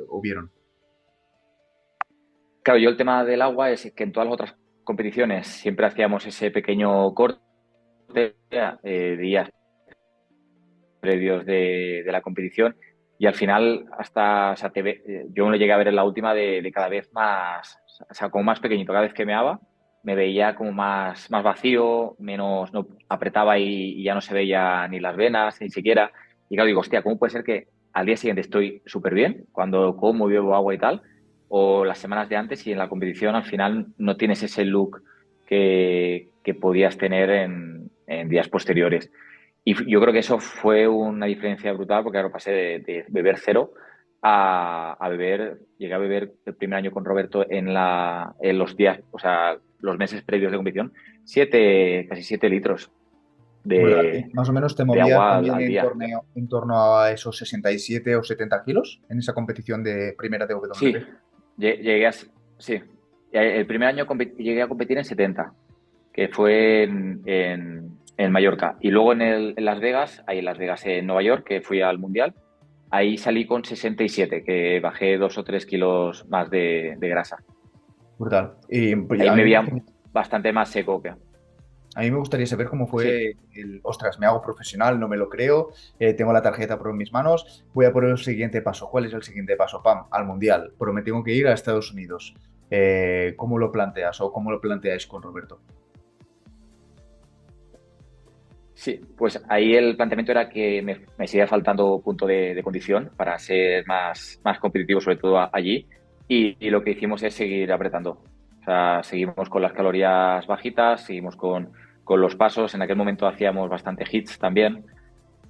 hubieron? Claro, yo el tema del agua es que en todas las otras competiciones siempre hacíamos ese pequeño corte días previos de la competición y al final hasta, o sea, yo me lo llegué a ver en la última de cada vez más, o sea, como más pequeñito, cada vez que meaba me veía como más vacío, menos, no, apretaba y ya no se veía ni las venas, ni siquiera. Y claro, digo, hostia, ¿cómo puede ser que al día siguiente estoy súper bien cuando como, bebo agua y tal? O las semanas de antes y en la competición al final no tienes ese look que podías tener en días posteriores. Y yo creo que eso fue una diferencia brutal porque ahora pasé de beber cero a beber, llegué a beber el primer año con Roberto en los días, o sea, los meses previos de competición, casi 7 litros Brutal. de, Más o menos te de movías agua también al día. en torno a esos 67 o 70 kilos en esa competición de primera de Sí, WP. llegué a, sí, el primer año llegué a competir en 70 que fue en Mallorca. Y luego en Las Vegas, ahí en Las Vegas, en Nueva York, que fui al Mundial, ahí salí con 67 que bajé 2 o 3 kilos más de grasa. Brutal. Y pues, Ahí me veía bastante más seco que... a mí me gustaría saber cómo Sí, fue ostras, me hago profesional, no me lo creo, tengo la tarjeta por mis manos, voy a por el siguiente paso. ¿Cuál es el siguiente paso? Pam, al Mundial, pero me tengo que ir a Estados Unidos. ¿Cómo lo planteas o cómo lo planteáis con Roberto? sí, pues ahí el planteamiento era que me seguía faltando punto de condición para ser más competitivo, sobre todo allí. Y lo que hicimos es seguir apretando. O sea, seguimos con las calorías bajitas, seguimos con los pasos. En aquel momento hacíamos bastante hits también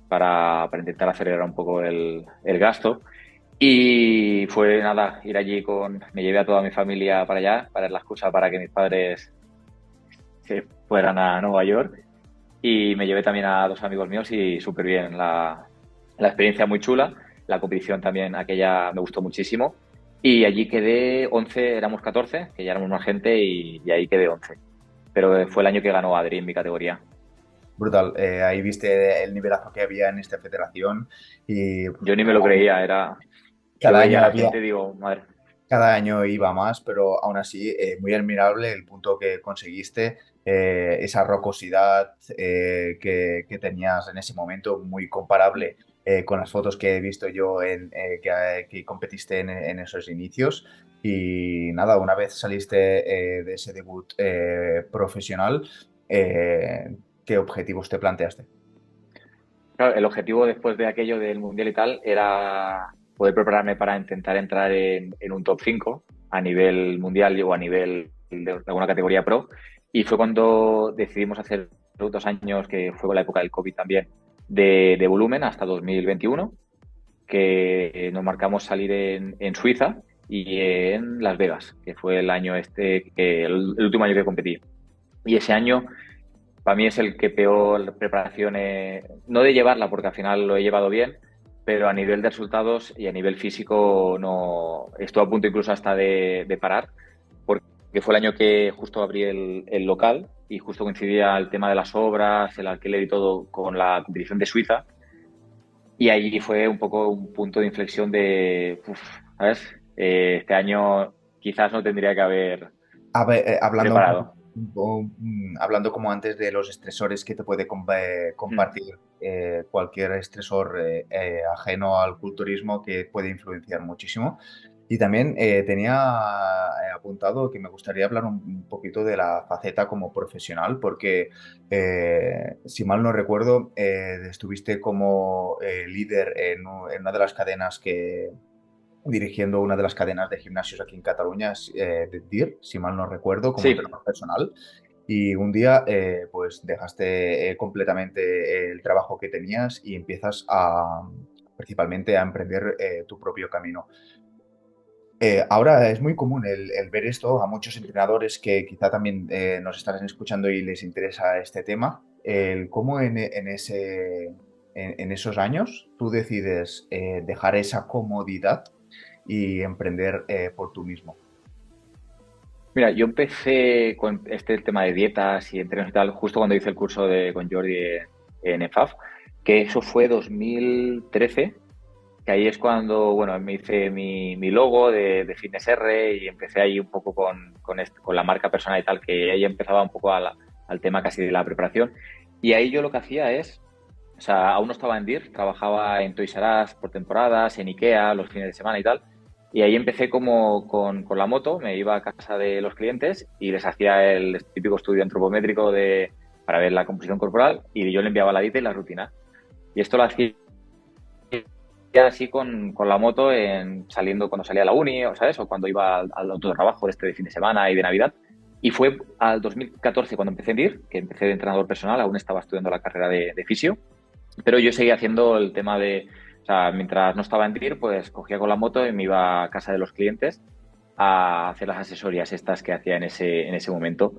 para intentar acelerar un poco el gasto. Y fue nada, ir allí me llevé a toda mi familia para allá, para la excusa para que mis padres se fueran a Nueva York. Y me llevé también a 2 amigos míos y súper bien. La experiencia muy chula, la competición también aquella me gustó muchísimo. Y allí quedé 11, éramos 14, que ya éramos más gente y ahí quedé 11. Pero fue el año que ganó Adri en mi categoría. Brutal. Ahí viste el nivelazo que había en esta federación y Yo ni me lo creía, era... Yo cada veía a año la había, gente y digo, madre, cada año iba más, pero aún así muy admirable el punto que conseguiste, esa rocosidad que tenías en ese momento, muy comparable con las fotos que he visto yo que competiste en esos inicios. Y nada, una vez saliste de ese debut profesional, ¿qué objetivos te planteaste? Claro, el objetivo después de aquello del Mundial y tal era poder prepararme para intentar entrar en un top 5 a nivel mundial o a nivel de alguna categoría pro. Y fue cuando decidimos hacer 2 años, que fue con la época del COVID también, de volumen hasta 2021, que nos marcamos salir en Suiza y en Las Vegas, que fue el año el último año que competí. Y ese año para mí es el que peor preparación, no de llevarla, porque al final lo he llevado bien, pero a nivel de resultados y a nivel físico no estuve a punto incluso hasta de parar, porque fue el año que justo abrí el local y justo coincidía el tema de las obras, el alquiler y todo con la competición de Suiza. Y ahí fue un poco un punto de inflexión de, uf, ¿sabes? Este año quizás no tendría que haber A ver, preparado. hablando como antes de los estresores que te puede Mm. compartir cualquier estresor ajeno al culturismo que puede influenciar muchísimo. Y también tenía apuntado que me gustaría hablar un poquito de la faceta como profesional, porque si mal no recuerdo, estuviste como líder en una de las cadenas dirigiendo una de las cadenas de gimnasios aquí en Cataluña, de DIR, si mal no recuerdo, como Sí, entrenador personal. Y un día, pues dejaste completamente el trabajo que tenías y empiezas principalmente a emprender tu propio camino. Ahora es muy común el ver esto a muchos entrenadores que quizá también nos estarán escuchando y les interesa este tema, el cómo en esos años tú decides dejar esa comodidad y emprender por tú mismo. mira, yo empecé con este tema de dietas y entrenos y tal, justo cuando hice el curso con Jordi en EFAF, que eso fue 2013, que ahí es cuando, bueno, me hice mi logo de Fitness R y empecé ahí un poco con la marca personal y tal, que ahí empezaba un poco al tema casi de la preparación. Y ahí yo lo que hacía es, o sea, aún no estaba en DIR, trabajaba en Toys R Us por temporadas, en IKEA, los fines de semana y tal. Y ahí empecé como con la moto, me iba a casa de los clientes y les hacía el típico estudio antropométrico para ver la composición corporal y yo le enviaba la dieta y la rutina. Y esto lo hacía así con la moto saliendo cuando salía a la uni, o ¿sabes? O cuando iba al otro trabajo de fin de semana y de Navidad. Y fue al 2014 cuando empecé en DIR, que empecé de entrenador personal, aún estaba estudiando la carrera de fisio, pero yo seguía haciendo el tema o sea, mientras no estaba en DIR, pues cogía con la moto y me iba a casa de los clientes a hacer las asesorías estas que hacía en ese momento.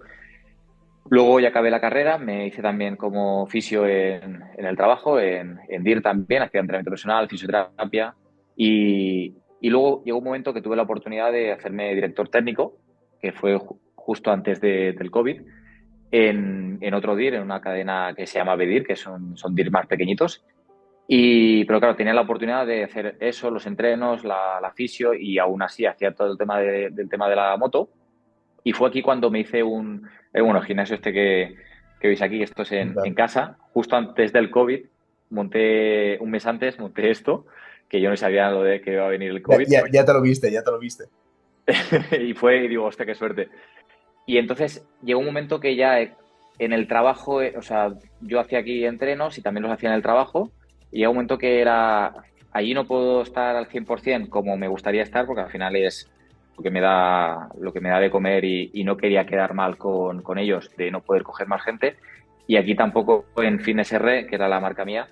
Luego ya acabé la carrera, me hice también como fisio en el trabajo, en DIR también, hacía entrenamiento personal, fisioterapia y luego llegó un momento que tuve la oportunidad de hacerme director técnico, que fue justo antes del COVID, en otro DIR, en una cadena que se llama BDIR, que son DIR más pequeñitos. Pero claro, tenía la oportunidad de hacer eso, los entrenos, la fisio y aún así hacía todo el tema del tema de la moto. Y fue aquí cuando me hice bueno, el gimnasio este que veis aquí, esto es en casa, justo antes del COVID, un mes antes monté esto, que yo no sabía lo de que iba a venir el COVID. Ya te lo viste, ya te lo viste. Y digo, hostia, qué suerte. Y entonces llegó un momento que ya en el trabajo, o sea, yo hacía aquí entrenos y también los hacía en el trabajo, y llegó un momento que allí no puedo estar al 100% como me gustaría estar, porque al final es lo que me da de comer y no quería quedar mal con ellos, de no poder coger más gente. Y aquí tampoco en Fitness R, que era la marca mía,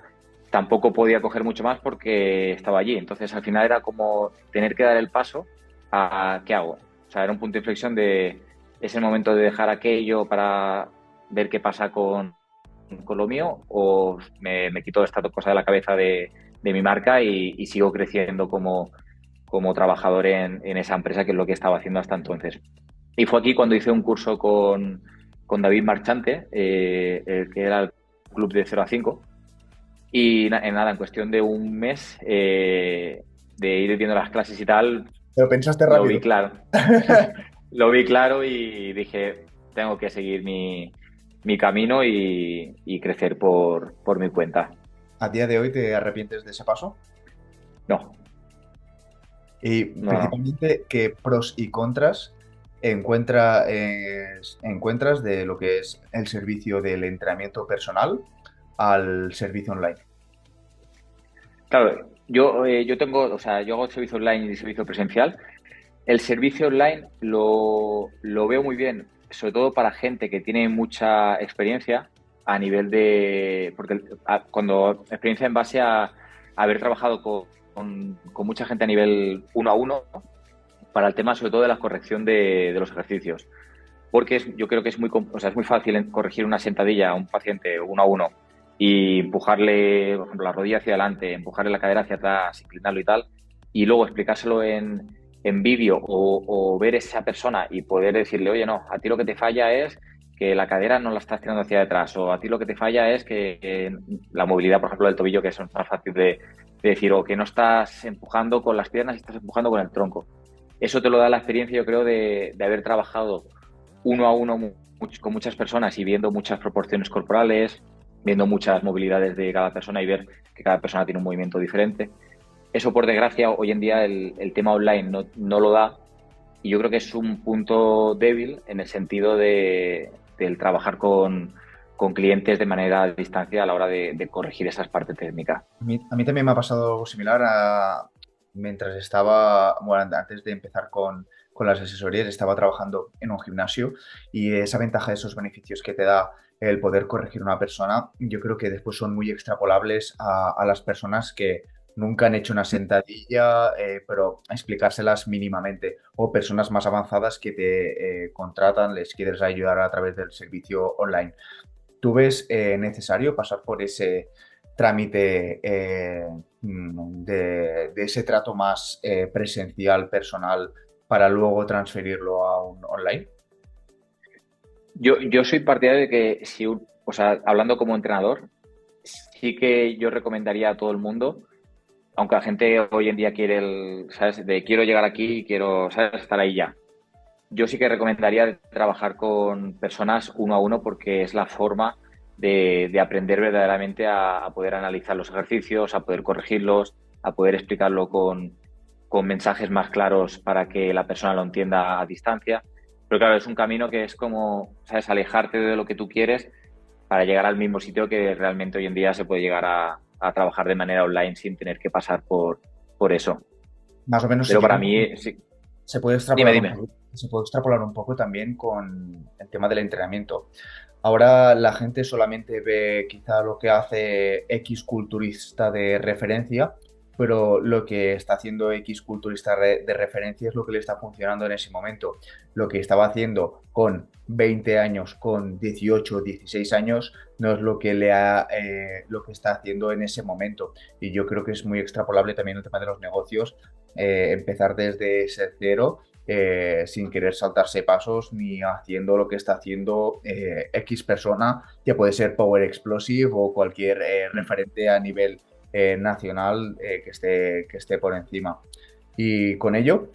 tampoco podía coger mucho más porque estaba allí. Entonces al final era como tener que dar el paso a ¿qué hago? O sea, era un punto de inflexión es el momento de dejar aquello para ver qué pasa con lo mío o me quito esta cosa de la cabeza de mi marca y sigo creciendo como trabajador en esa empresa, que es lo que estaba haciendo hasta entonces. Y fue aquí cuando hice un curso con David Marchante, el que era el club de 0 a 5, y en cuestión de un mes de ir viendo las clases y tal, Pero pensaste lo vi rápido. claro. Lo vi claro y dije, tengo que seguir mi camino y crecer por mi cuenta. ¿A día de hoy te arrepientes de ese paso? No, Y no, no. principalmente, ¿qué pros y contras encuentras de lo que es el servicio del entrenamiento personal al servicio online? Claro, yo tengo, o sea, yo hago servicio online y servicio presencial. El servicio online lo veo muy bien, sobre todo para gente que tiene mucha experiencia a nivel de, porque cuando experiencia en base a haber trabajado con mucha gente a nivel uno a uno para el tema sobre todo de la corrección de los ejercicios. Porque yo creo que o sea, es muy fácil corregir una sentadilla a un paciente uno a uno y empujarle, por ejemplo, la rodilla hacia adelante, empujarle la cadera hacia atrás, inclinarlo y tal, y luego explicárselo en vídeo o ver esa persona y poder decirle, oye, no, a ti lo que te falla es que la cadera no la estás tirando hacia detrás, o a ti lo que te falla es que la movilidad, por ejemplo, del tobillo, que es más fácil de decir, o que no estás empujando con las piernas, estás empujando con el tronco. Eso te lo da la experiencia, yo creo, de haber trabajado uno a uno con muchas personas y viendo muchas proporciones corporales, viendo muchas movilidades de cada persona y ver que cada persona tiene un movimiento diferente. Eso, por desgracia, hoy en día el tema online no lo da y yo creo que es un punto débil en el sentido del trabajar con clientes de manera a distancia a la hora de corregir esas partes técnicas. A mí también me ha pasado algo similar mientras estaba, bueno, antes de empezar con las asesorías, estaba trabajando en un gimnasio y esa ventaja, esos beneficios que te da el poder corregir una persona, yo creo que después son muy extrapolables a las personas que nunca han hecho una sentadilla, pero a explicárselas mínimamente, o personas más avanzadas que te contratan, les quieres ayudar a través del servicio online. ¿Tú ves necesario pasar por ese trámite de ese trato más presencial, personal, para luego transferirlo a un online? Yo soy partidario de que, o sea, hablando como entrenador, sí que yo recomendaría a todo el mundo, aunque la gente hoy en día quiere ¿sabes? De quiero llegar aquí y quiero, ¿sabes? Estar ahí ya. Yo sí que recomendaría trabajar con personas uno a uno porque es la forma de aprender verdaderamente a poder analizar los ejercicios, a poder corregirlos, a poder explicarlo con mensajes más claros para que la persona lo entienda a distancia. Pero claro, es un camino que es como, ¿sabes? Alejarte de lo que tú quieres para llegar al mismo sitio que realmente hoy en día se puede llegar a trabajar de manera online sin tener que pasar por eso. Más o menos, si Pero para quieres, mí, sí. se puede Dime, extrapolar un dime. poco, se puede extrapolar un poco también con el tema del entrenamiento. Ahora la gente solamente ve quizá lo que hace X culturista de referencia, pero lo que está haciendo X culturista de referencia es lo que le está funcionando en ese momento. Lo que estaba haciendo con 20 años, con 18, 16 años, no es lo que lo que está haciendo en ese momento. Y yo creo que es muy extrapolable también el tema de los negocios, empezar desde ese cero sin querer saltarse pasos ni haciendo lo que está haciendo X persona, que puede ser Power Explosive o cualquier referente a nivel nacional que esté por encima. Y con ello,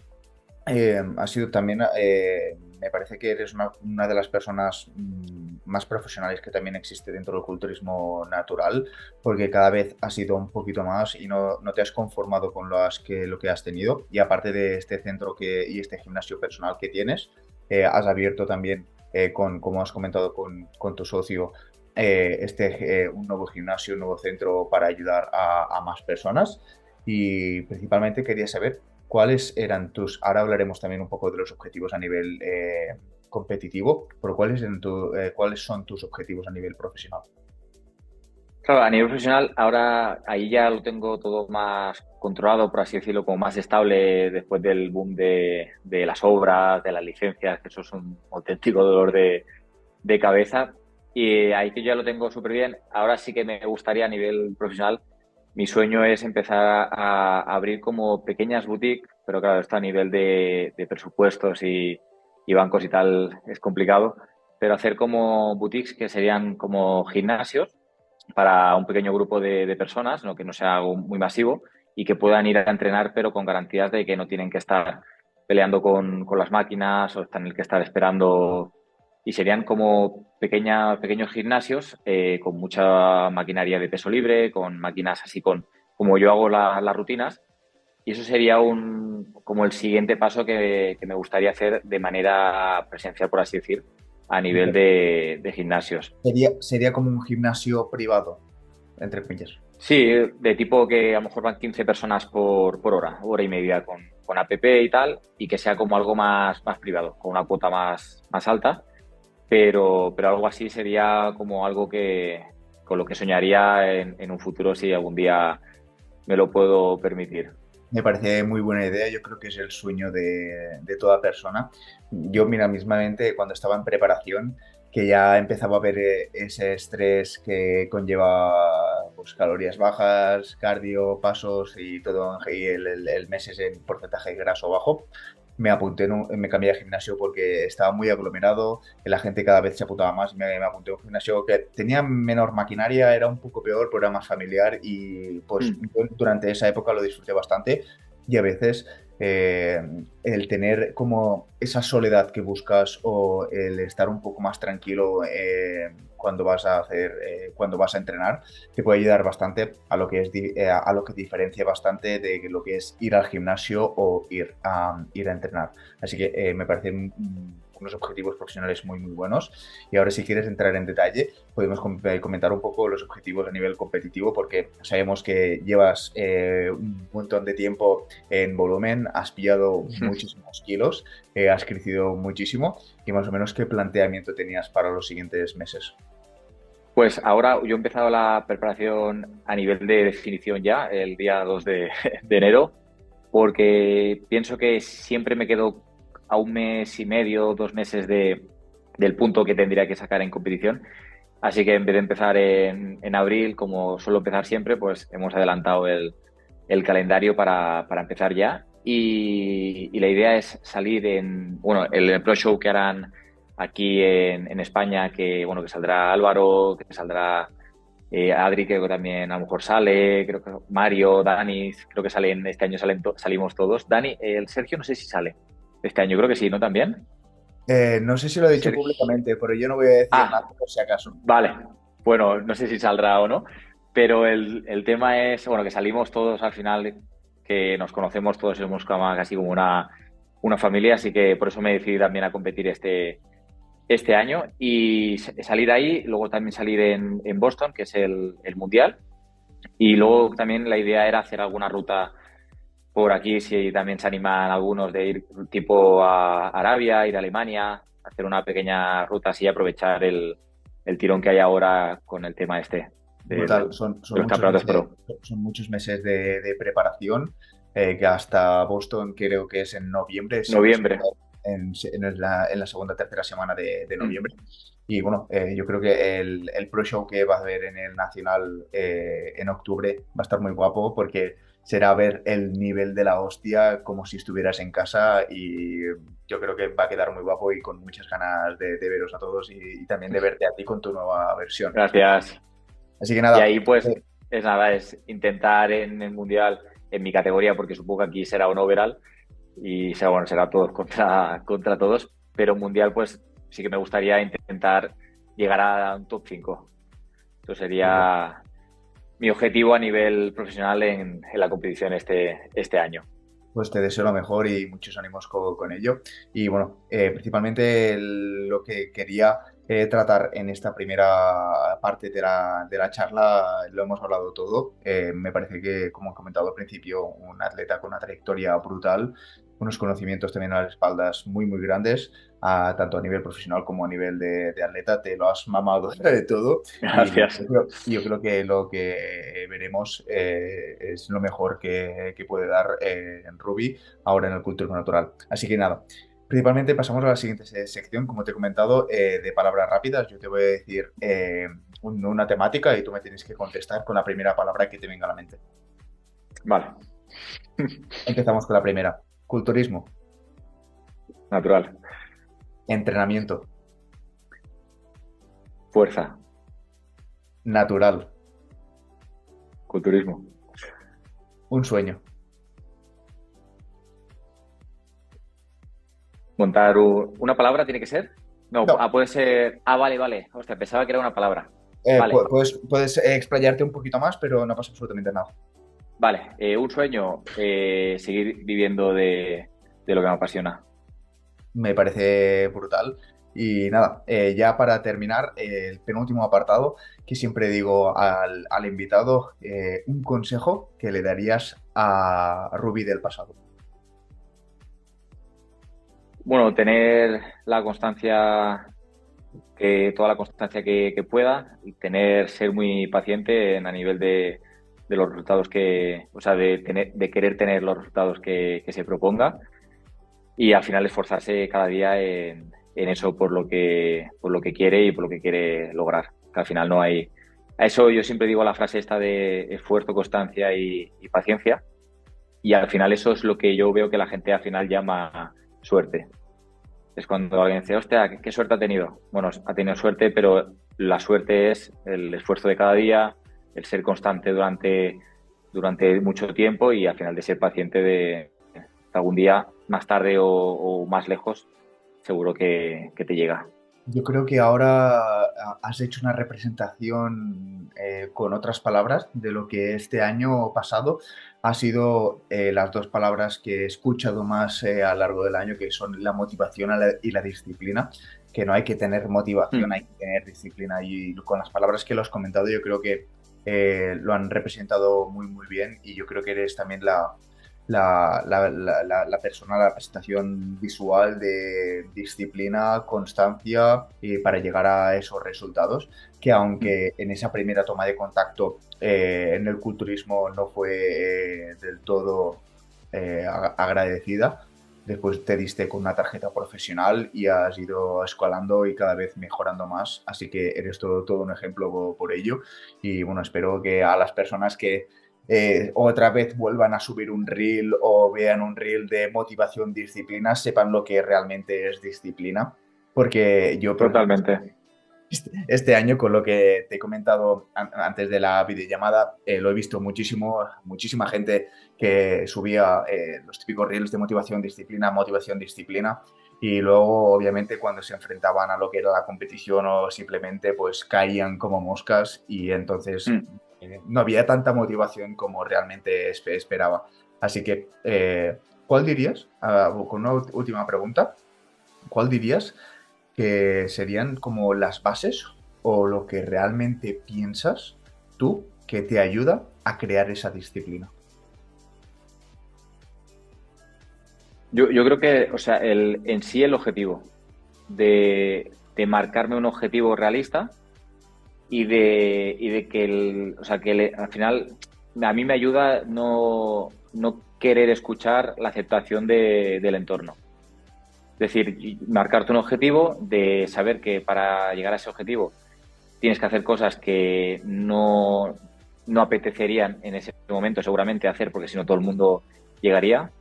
ha sido también, me parece que eres una de las personas más profesionales que también existe dentro del culturismo natural, porque cada vez has ido un poquito más y no te has conformado con lo que has tenido. Y aparte de este centro y este gimnasio personal que tienes, has abierto también, como has comentado con tu socio, un nuevo gimnasio, un nuevo centro para ayudar a más personas. Y principalmente quería saber ¿cuáles eran ahora hablaremos también un poco de los objetivos a nivel competitivo, pero cuáles son tus objetivos a nivel profesional? Claro, a nivel profesional, ahora ahí ya lo tengo todo más controlado, por así decirlo, como más estable después del boom de las obras, de las licencias, que eso es un auténtico dolor de cabeza. Y ahí que ya lo tengo súper bien. Ahora sí que me gustaría a nivel profesional, mi sueño es empezar a abrir como pequeñas boutiques, pero claro, esto a nivel de presupuestos y bancos y tal es complicado, pero hacer como boutiques que serían como gimnasios para un pequeño grupo de personas, ¿no? Que no sea algo muy masivo y que puedan ir a entrenar, pero con garantías de que no tienen que estar peleando con las máquinas o tener que estar esperando. Y serían como pequeños gimnasios con mucha maquinaria de peso libre, con máquinas así como yo hago las rutinas. Y eso sería como el siguiente paso que me gustaría hacer de manera presencial, por así decir, a nivel de gimnasios. Sería como un gimnasio privado, entre comillas. Sí, de tipo que a lo mejor van 15 personas por hora y media con app y tal, y que sea como algo más privado, con una cuota más alta, pero algo así sería como algo que con lo que soñaría en un futuro si algún día me lo puedo permitir. Me parece muy buena idea, yo creo que es el sueño de toda persona. Yo, mira, mismamente cuando estaba en preparación, que ya empezaba a ver ese estrés que conlleva pues, calorías bajas, cardio, pasos y todo, y el meses en porcentaje graso bajo, me cambié de gimnasio porque estaba muy aglomerado, que la gente cada vez se apuntaba más, me apunté a un gimnasio que tenía menor maquinaria, era un poco peor, pero era más familiar y pues Mm. yo durante esa época lo disfruté bastante y a veces eh, el tener como esa soledad que buscas o el estar un poco más tranquilo cuando vas a hacer, cuando vas a entrenar, te puede ayudar bastante a lo que es a lo que diferencia bastante de lo que es ir al gimnasio o ir a entrenar. Así que me parecen unos objetivos profesionales muy muy buenos. Y ahora si quieres entrar en detalle, podemos comentar un poco los objetivos a nivel competitivo porque sabemos que llevas un montón de tiempo en volumen, has pillado muchísimos kilos, has crecido muchísimo y más o menos qué planteamiento tenías para los siguientes meses. Pues ahora yo he empezado la preparación a nivel de definición ya, el día 2 de enero, porque pienso que siempre me quedo a un mes y medio, 2 meses del punto que tendría que sacar en competición. Así que en vez de empezar en abril, como suelo empezar siempre, pues hemos adelantado el calendario para empezar ya. Y la idea es salir bueno, el Pro Show que harán aquí en España, que bueno, que saldrá Álvaro, que saldrá Adri, creo que también a lo mejor sale, creo que Mario, Dani, creo que salen, este año salimos todos. Dani, el Sergio no sé si sale este año, creo que sí, ¿no? También. No sé si lo he dicho Sergio. públicamente, pero yo no voy a decir nada Ah, por si acaso. vale. Bueno, no sé si saldrá o no, pero el tema es, bueno, que salimos todos al final, que nos conocemos todos, somos casi como una familia, así que por eso me decidí también a competir este año y salir ahí, luego también salir en Boston, que es el Mundial, y luego también la idea era hacer alguna ruta por aquí, si también se animan algunos de ir tipo a Arabia, ir a Alemania, hacer una pequeña ruta así y aprovechar el tirón que hay ahora con el tema este Brutal, de los campeonatos pro. son muchos meses de preparación, que hasta Boston creo que es en noviembre, si no estoy Noviembre. mal, en la segunda tercera semana de noviembre. Mm. Y bueno, yo creo que el Pro Show que va a haber en el Nacional en octubre va a estar muy guapo porque será ver el nivel de la hostia como si estuvieras en casa y yo creo que va a quedar muy guapo y con muchas ganas de veros a todos y también de verte a ti con tu nueva versión. Gracias. Así que Y nada, ahí pues es nada, es intentar en el Mundial, en mi categoría, porque supongo que aquí será un overall y será, bueno, será todos contra todos, pero Mundial pues sí que me gustaría intentar llegar a un top 5. Eso sería mi objetivo a nivel profesional en la competición este año. pues te deseo lo mejor y muchos ánimos con ello. Y bueno, principalmente lo que quería tratar en esta primera parte de la charla, lo hemos hablado todo. Me parece que, como he comentado al principio, un atleta con una trayectoria brutal, unos conocimientos también a las espaldas muy, muy grandes, tanto a nivel profesional como a nivel de atleta. Te lo has mamado de todo. Y Gracias. yo creo que lo que veremos es lo mejor que puede dar en Ruby ahora en el culturismo natural. Así que nada, principalmente pasamos a la siguiente sección, como te he comentado, de palabras rápidas. Yo te voy a decir una temática y tú me tienes que contestar con la primera palabra que te venga a la mente. Vale. Empezamos con la primera. Culturismo, Natural. entrenamiento, Fuerza. natural, Culturismo. un sueño, Montar una palabra tiene que ser. No, no. puede ser. Ah, vale, vale. Hostia, pensaba que era una palabra. Vale, Puedes explayarte un poquito más, pero no pasa absolutamente nada. vale. Un sueño, seguir viviendo de lo que me apasiona. Me parece brutal. Y nada, ya para terminar, el penúltimo apartado que siempre digo al invitado, un consejo que le darías a Rubí del pasado. Bueno, tener la constancia, toda la constancia que pueda y ser muy paciente a nivel de los resultados o sea, de querer tener los resultados que se proponga y al final esforzarse cada día en eso por lo que quiere y por lo que quiere lograr. Que al final no hay... A eso yo siempre digo la frase esta de esfuerzo, constancia y paciencia. Y al final eso es lo que yo veo que la gente al final llama suerte. Es cuando alguien dice, hostia, ¿qué suerte ha tenido? Bueno, ha tenido suerte, pero la suerte es el esfuerzo de cada día, el ser constante durante mucho tiempo y al final de ser paciente de algún día, más tarde o más lejos, seguro que te llega. Yo creo que ahora has hecho una representación con otras palabras de lo que este año pasado ha sido las dos palabras que he escuchado más a lo largo del año, que son la motivación y la disciplina, que no hay que tener motivación, Mm. hay que tener disciplina. Y con las palabras que lo has comentado, yo creo que lo han representado muy, muy bien y yo creo que eres también la persona, la presentación visual de disciplina, constancia y para llegar a esos resultados, que Mm. aunque en esa primera toma de contacto en el culturismo no fue del todo agradecida, después te diste con una tarjeta profesional y has ido escalando y cada vez mejorando más, así que eres todo un ejemplo por ello y bueno, espero que a las personas que otra vez vuelvan a subir un reel o vean un reel de motivación, disciplina, sepan lo que realmente es disciplina. Porque yo, por ejemplo, Totalmente. este año, con lo que te he comentado antes de la videollamada, lo he visto muchísimo, muchísima gente que subía los típicos reels de motivación, disciplina, y luego, obviamente, cuando se enfrentaban a lo que era la competición o simplemente, pues caían como moscas y entonces Mm. no había tanta motivación como realmente esperaba. Así que, ¿cuál dirías, con una última pregunta, cuál dirías que serían como las bases o lo que realmente piensas tú que te ayuda a crear esa disciplina? Yo creo que, o sea, en sí el objetivo de marcarme un objetivo realista y de que o sea, al final a mí me ayuda no querer escuchar la aceptación del entorno. Es decir, marcarte un objetivo de saber que para llegar a ese objetivo tienes que hacer cosas que no apetecerían en ese momento seguramente hacer porque si no todo el mundo llegaría,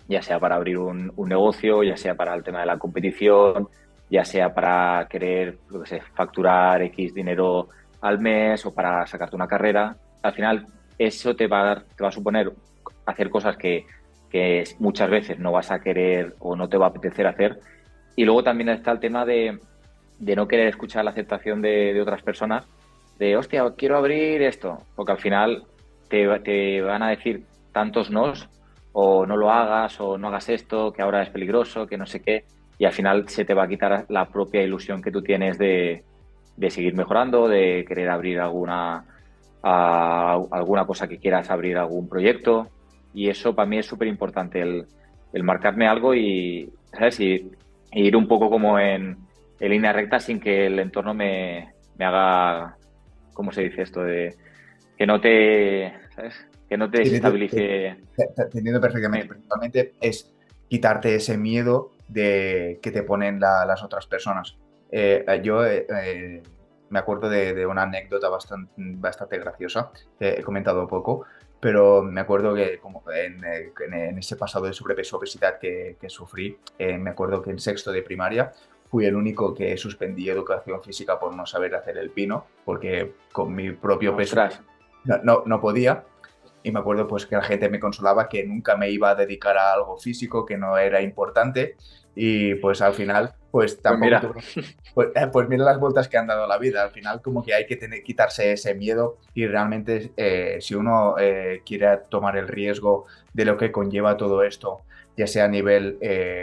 ya sea para abrir un negocio, ya sea para el tema de la competición, ya sea para querer, lo que sé, facturar X dinero al mes o para sacarte una carrera. Al final eso te va a suponer hacer cosas que muchas veces no vas a querer o no te va a apetecer hacer. Y luego también está el tema de no querer escuchar la aceptación de otras personas, de, hostia, quiero abrir esto, porque al final te van a decir tantos nos, o no lo hagas, o no hagas esto, que ahora es peligroso, que no sé qué, y al final se te va a quitar la propia ilusión que tú tienes de seguir mejorando, de querer abrir alguna cosa que quieras abrir, algún proyecto, y eso para mí es súper importante, el marcarme algo y, ¿sabes? Y ir un poco como en línea recta sin que el entorno me haga, ¿cómo se dice esto? Que no te, ¿sabes? Que no te Sí, desestabilice. te entiendo perfectamente. Me- Principalmente es quitarte ese miedo de que te ponen las otras personas. Yo me acuerdo de una anécdota bastante graciosa, he comentado poco, pero me acuerdo que como en ese pasado de sobrepeso obesidad que sufrí, me acuerdo que en sexto de primaria fui el único que suspendí educación física por no saber hacer el pino, porque con mi propio peso Ostras. no podía. y me acuerdo pues que la gente me consolaba que nunca me iba a dedicar a algo físico, que no era importante y pues al final pues Pues tampoco mira, tuve... Pues mira las vueltas que han dado la vida. Al final como que hay que quitarse ese miedo y realmente si uno quiere tomar el riesgo de lo que conlleva todo esto, ya sea a nivel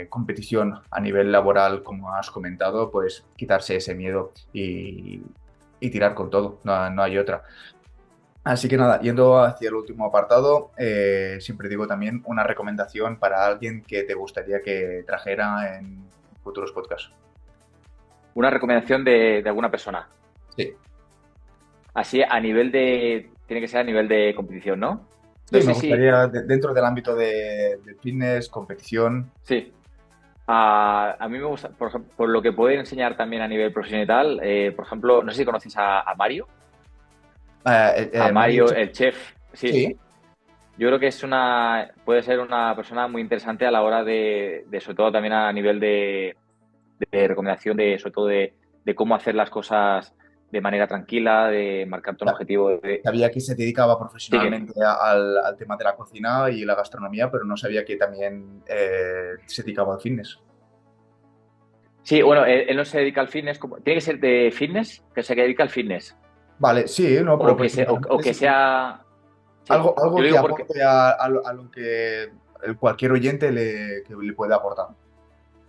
competición, a nivel laboral, como has comentado, pues quitarse ese miedo y tirar con todo, no hay otra. Así que nada, yendo hacia el último apartado, siempre digo también una recomendación para alguien que te gustaría que trajera en futuros podcasts. una recomendación de alguna persona. Sí, Así a nivel de... Tiene que ser a nivel de competición, ¿no? No sí, me sé si... gustaría dentro del ámbito de fitness, competición. Sí. A mí me gusta, por ejemplo, por lo que puede enseñar también a nivel profesional y tal, por ejemplo, no sé si conoces a Mario. A Mario, Mario, el chef. Sí. sí, Yo creo que puede ser una persona muy interesante a la hora sobre todo también a nivel de recomendación, sobre todo de cómo hacer las cosas de manera tranquila, de marcarte un objetivo. sabía que se dedicaba Sí, profesionalmente al tema de la cocina y la gastronomía, pero no sabía que también se dedicaba al fitness. sí, bueno, él no se dedica al fitness, tiene que ser de fitness, que se dedica al fitness, Vale, sí, no, pero o profesionalmente que sí que sea, sí, algo yo lo que digo porque aporte a lo que cualquier oyente que le puede aportar.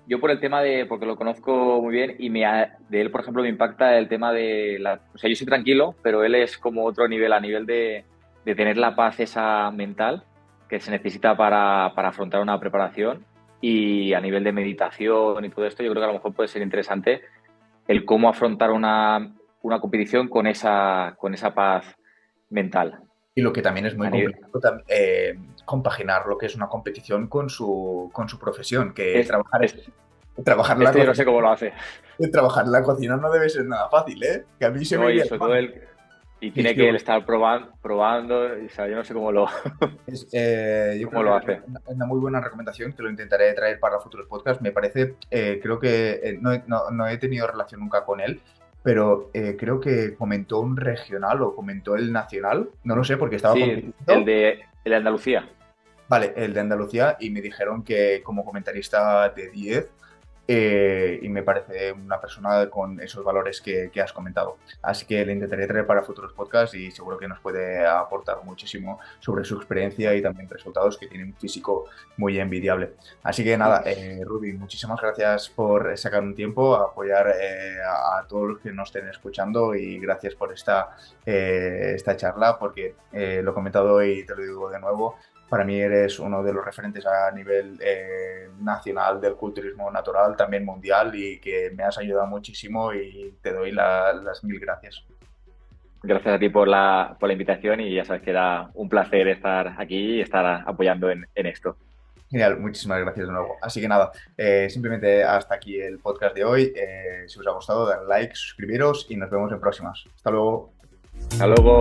yo por el tema porque lo conozco muy bien y de él, por ejemplo, me impacta el tema o sea, yo soy tranquilo, pero él es como otro nivel, a nivel de tener la paz esa mental que se necesita para afrontar una preparación y a nivel de meditación y todo esto, yo creo que a lo mejor puede ser interesante el cómo afrontar una competición con esa paz mental. Y lo que también es muy A nivel, complicado, compaginar lo que es una competición con su profesión, que es, es- trabajar en la esto yo no cocina, sé cómo lo hace. trabajar en la cocina no debe ser nada fácil, ¿eh? Que a mí se me No, y iría la sobre todo mano. y Sí, tiene sí, que él estar probando, o sea, yo no sé yo cómo creo que lo es hace. una muy buena recomendación que lo intentaré traer para futuros podcasts. Me parece, creo que no he tenido relación nunca con él, pero creo que comentó un regional o comentó el nacional, no lo sé porque estaba Sí, el compitiendo. de Andalucía. Vale, el de Andalucía y me dijeron que como comentarista de 10 y me parece una persona con esos valores que has comentado. Así que le intentaré traer para futuros podcasts y seguro que nos puede aportar muchísimo sobre su experiencia y también resultados que tiene un físico muy envidiable. Así que nada, Ruby, muchísimas gracias por sacar un tiempo, a apoyar a todos los que nos estén escuchando y gracias por esta charla porque lo he comentado y te lo digo de nuevo. Para mí eres uno de los referentes a nivel nacional del culturismo natural, también mundial, y que me has ayudado muchísimo y te doy las mil gracias. Gracias a ti por la invitación y ya sabes que era un placer estar aquí y estar apoyando en esto. Genial, muchísimas gracias de nuevo. Así que nada, simplemente hasta aquí el podcast de hoy. Si os ha gustado, dale like, suscribiros y nos vemos en próximas. Hasta luego. Hasta luego.